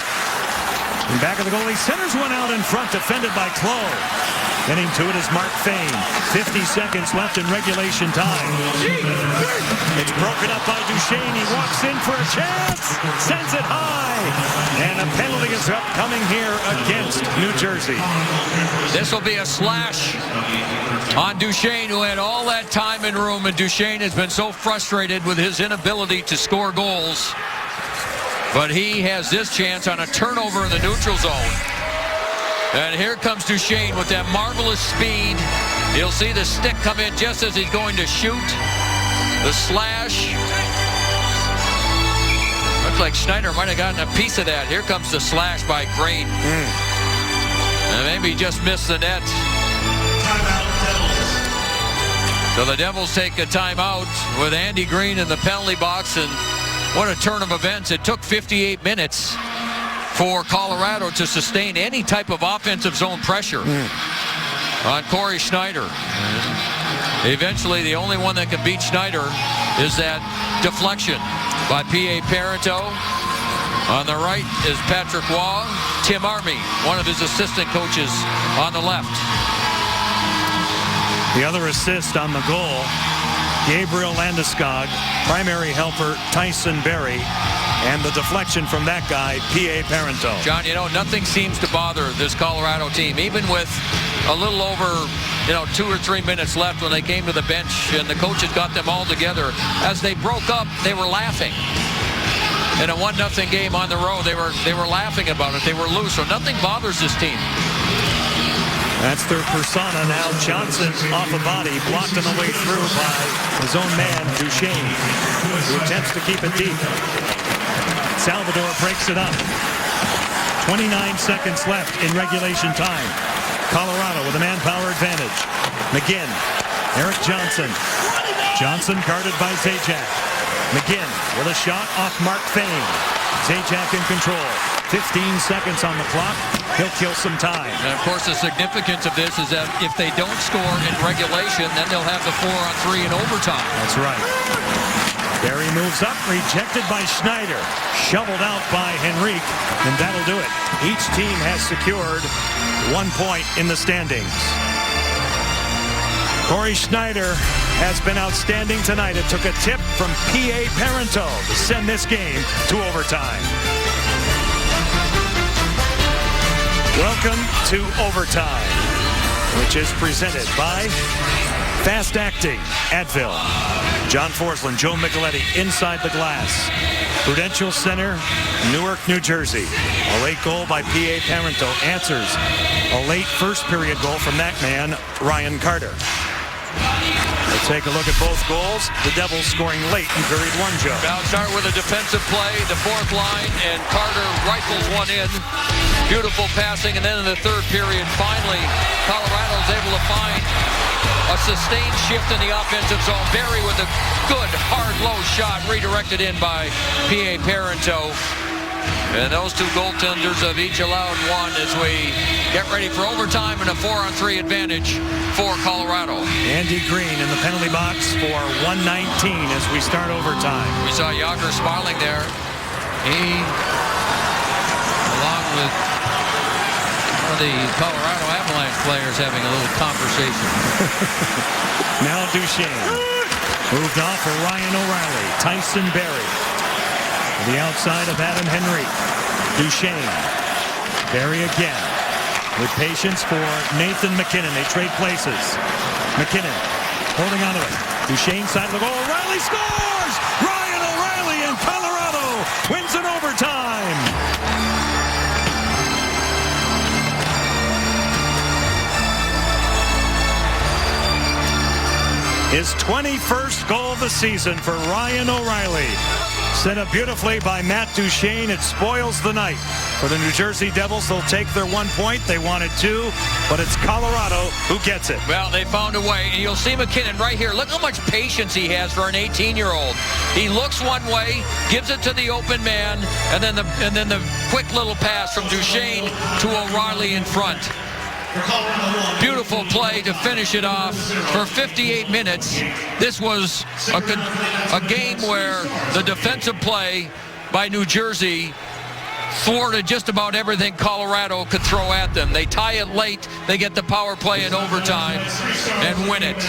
In back of the goalie. Centers one out in front, defended by Clowe. Getting to it is Mark Fane. 50 seconds left in regulation time. It's broken up by Duchesne. He walks in for a chance. Sends it high. And a penalty is upcoming here against New Jersey. This will be a slash on Duchesne, who had all that time and room, and Duchesne has been so frustrated with his inability to score goals. But he has this chance on a turnover in the neutral zone. And here comes Duchesne with that marvelous speed. You'll see the stick come in just as he's going to shoot. The slash. Looks like Schneider might have gotten a piece of that. Here comes the slash by Green. And maybe just missed the net. So the Devils take a timeout with Andy Green in the penalty box. And what a turn of events. It took 58 minutes for Colorado to sustain any type of offensive zone pressure on Corey Schneider. Eventually, the only one that can beat Schneider is that deflection by P.A. Parenteau. On the right is Patrick Waugh. Tim Army, one of his assistant coaches, on the left. The other assist on the goal, Gabriel Landeskog, primary helper Tyson Barrie, and the deflection from that guy, P.A. Parenteau. John, nothing seems to bother this Colorado team, even with a little over, 2 or 3 minutes left when they came to the bench and the coaches got them all together. As they broke up, they were laughing. In a 1-0 game on the road, they were laughing about it. They were loose, so nothing bothers this team. That's their persona now. Johnson off a body, blocked on the way through by his own man, Duchesne, who attempts to keep it deep. Salvador breaks it up. 29 seconds left in regulation time. Colorado with a manpower advantage. McGinn, Erik Johnson. Johnson guarded by Zajac. McGinn with a shot off Mark Fane. Zajac in control. 15 seconds on the clock. He'll kill some time. And of course, the significance of this is that if they don't score in regulation, then they'll have the 4-on-3 in overtime. That's right. Barrie moves up, rejected by Schneider. Shoveled out by Henrique, and that'll do it. Each team has secured 1 point in the standings. Corey Schneider has been outstanding tonight. It took a tip from P.A. Parenteau to send this game to overtime. Welcome to Overtime, which is presented by Fast Acting, Advil. John Forsland, Joe Micheletti inside the glass. Prudential Center, Newark, New Jersey. A late goal by P.A. Parenteau answers a late first period goal from that man, Ryan Carter. We'll take a look at both goals. The Devils scoring late in period 1, Joe. Now start with a defensive play, the fourth line, and Carter rifles one in. Beautiful passing, and then in the third period, finally, Colorado's able to find a sustained shift in the offensive zone. Barrie with a good, hard, low shot redirected in by P.A. Parenteau. And those two goaltenders have each allowed one as we get ready for overtime and a 4-on-3 advantage for Colorado. Andy Green in the penalty box for 119 as we start overtime. We saw Yager smiling there. He, along with one of the Colorado Avalanche players, having a little conversation. Now Duchesne. Moved off for Ryan O'Reilly. Tyson Barrie. To the outside of Adam Henrique. Duchesne. Barrie again. With patience for Nathan MacKinnon. They trade places. MacKinnon holding on to it. Duchesne side of the goal. O'Reilly scores! Ryan O'Reilly in Colorado wins in overtime. His 21st goal of the season for Ryan O'Reilly. Set up beautifully by Matt Duchesne. It spoils the night for the New Jersey Devils. They'll take their 1 point. They wanted 2, but it's Colorado who gets it. Well, they found a way, and you'll see MacKinnon right here. Look how much patience he has for an 18-year-old. He looks one way, gives it to the open man, and then the quick little pass from Duchesne to O'Reilly in front. Beautiful play to finish it off for 58 minutes. This was a game where the defensive play by New Jersey thwarted just about everything Colorado could throw at them. They tie it late, they get the power play in overtime and win it.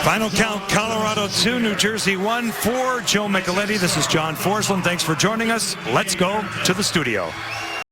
Final count, Colorado 2, New Jersey 1. For Joe Micheletti, this is John Forsland. Thanks for joining us. Let's go to the studio.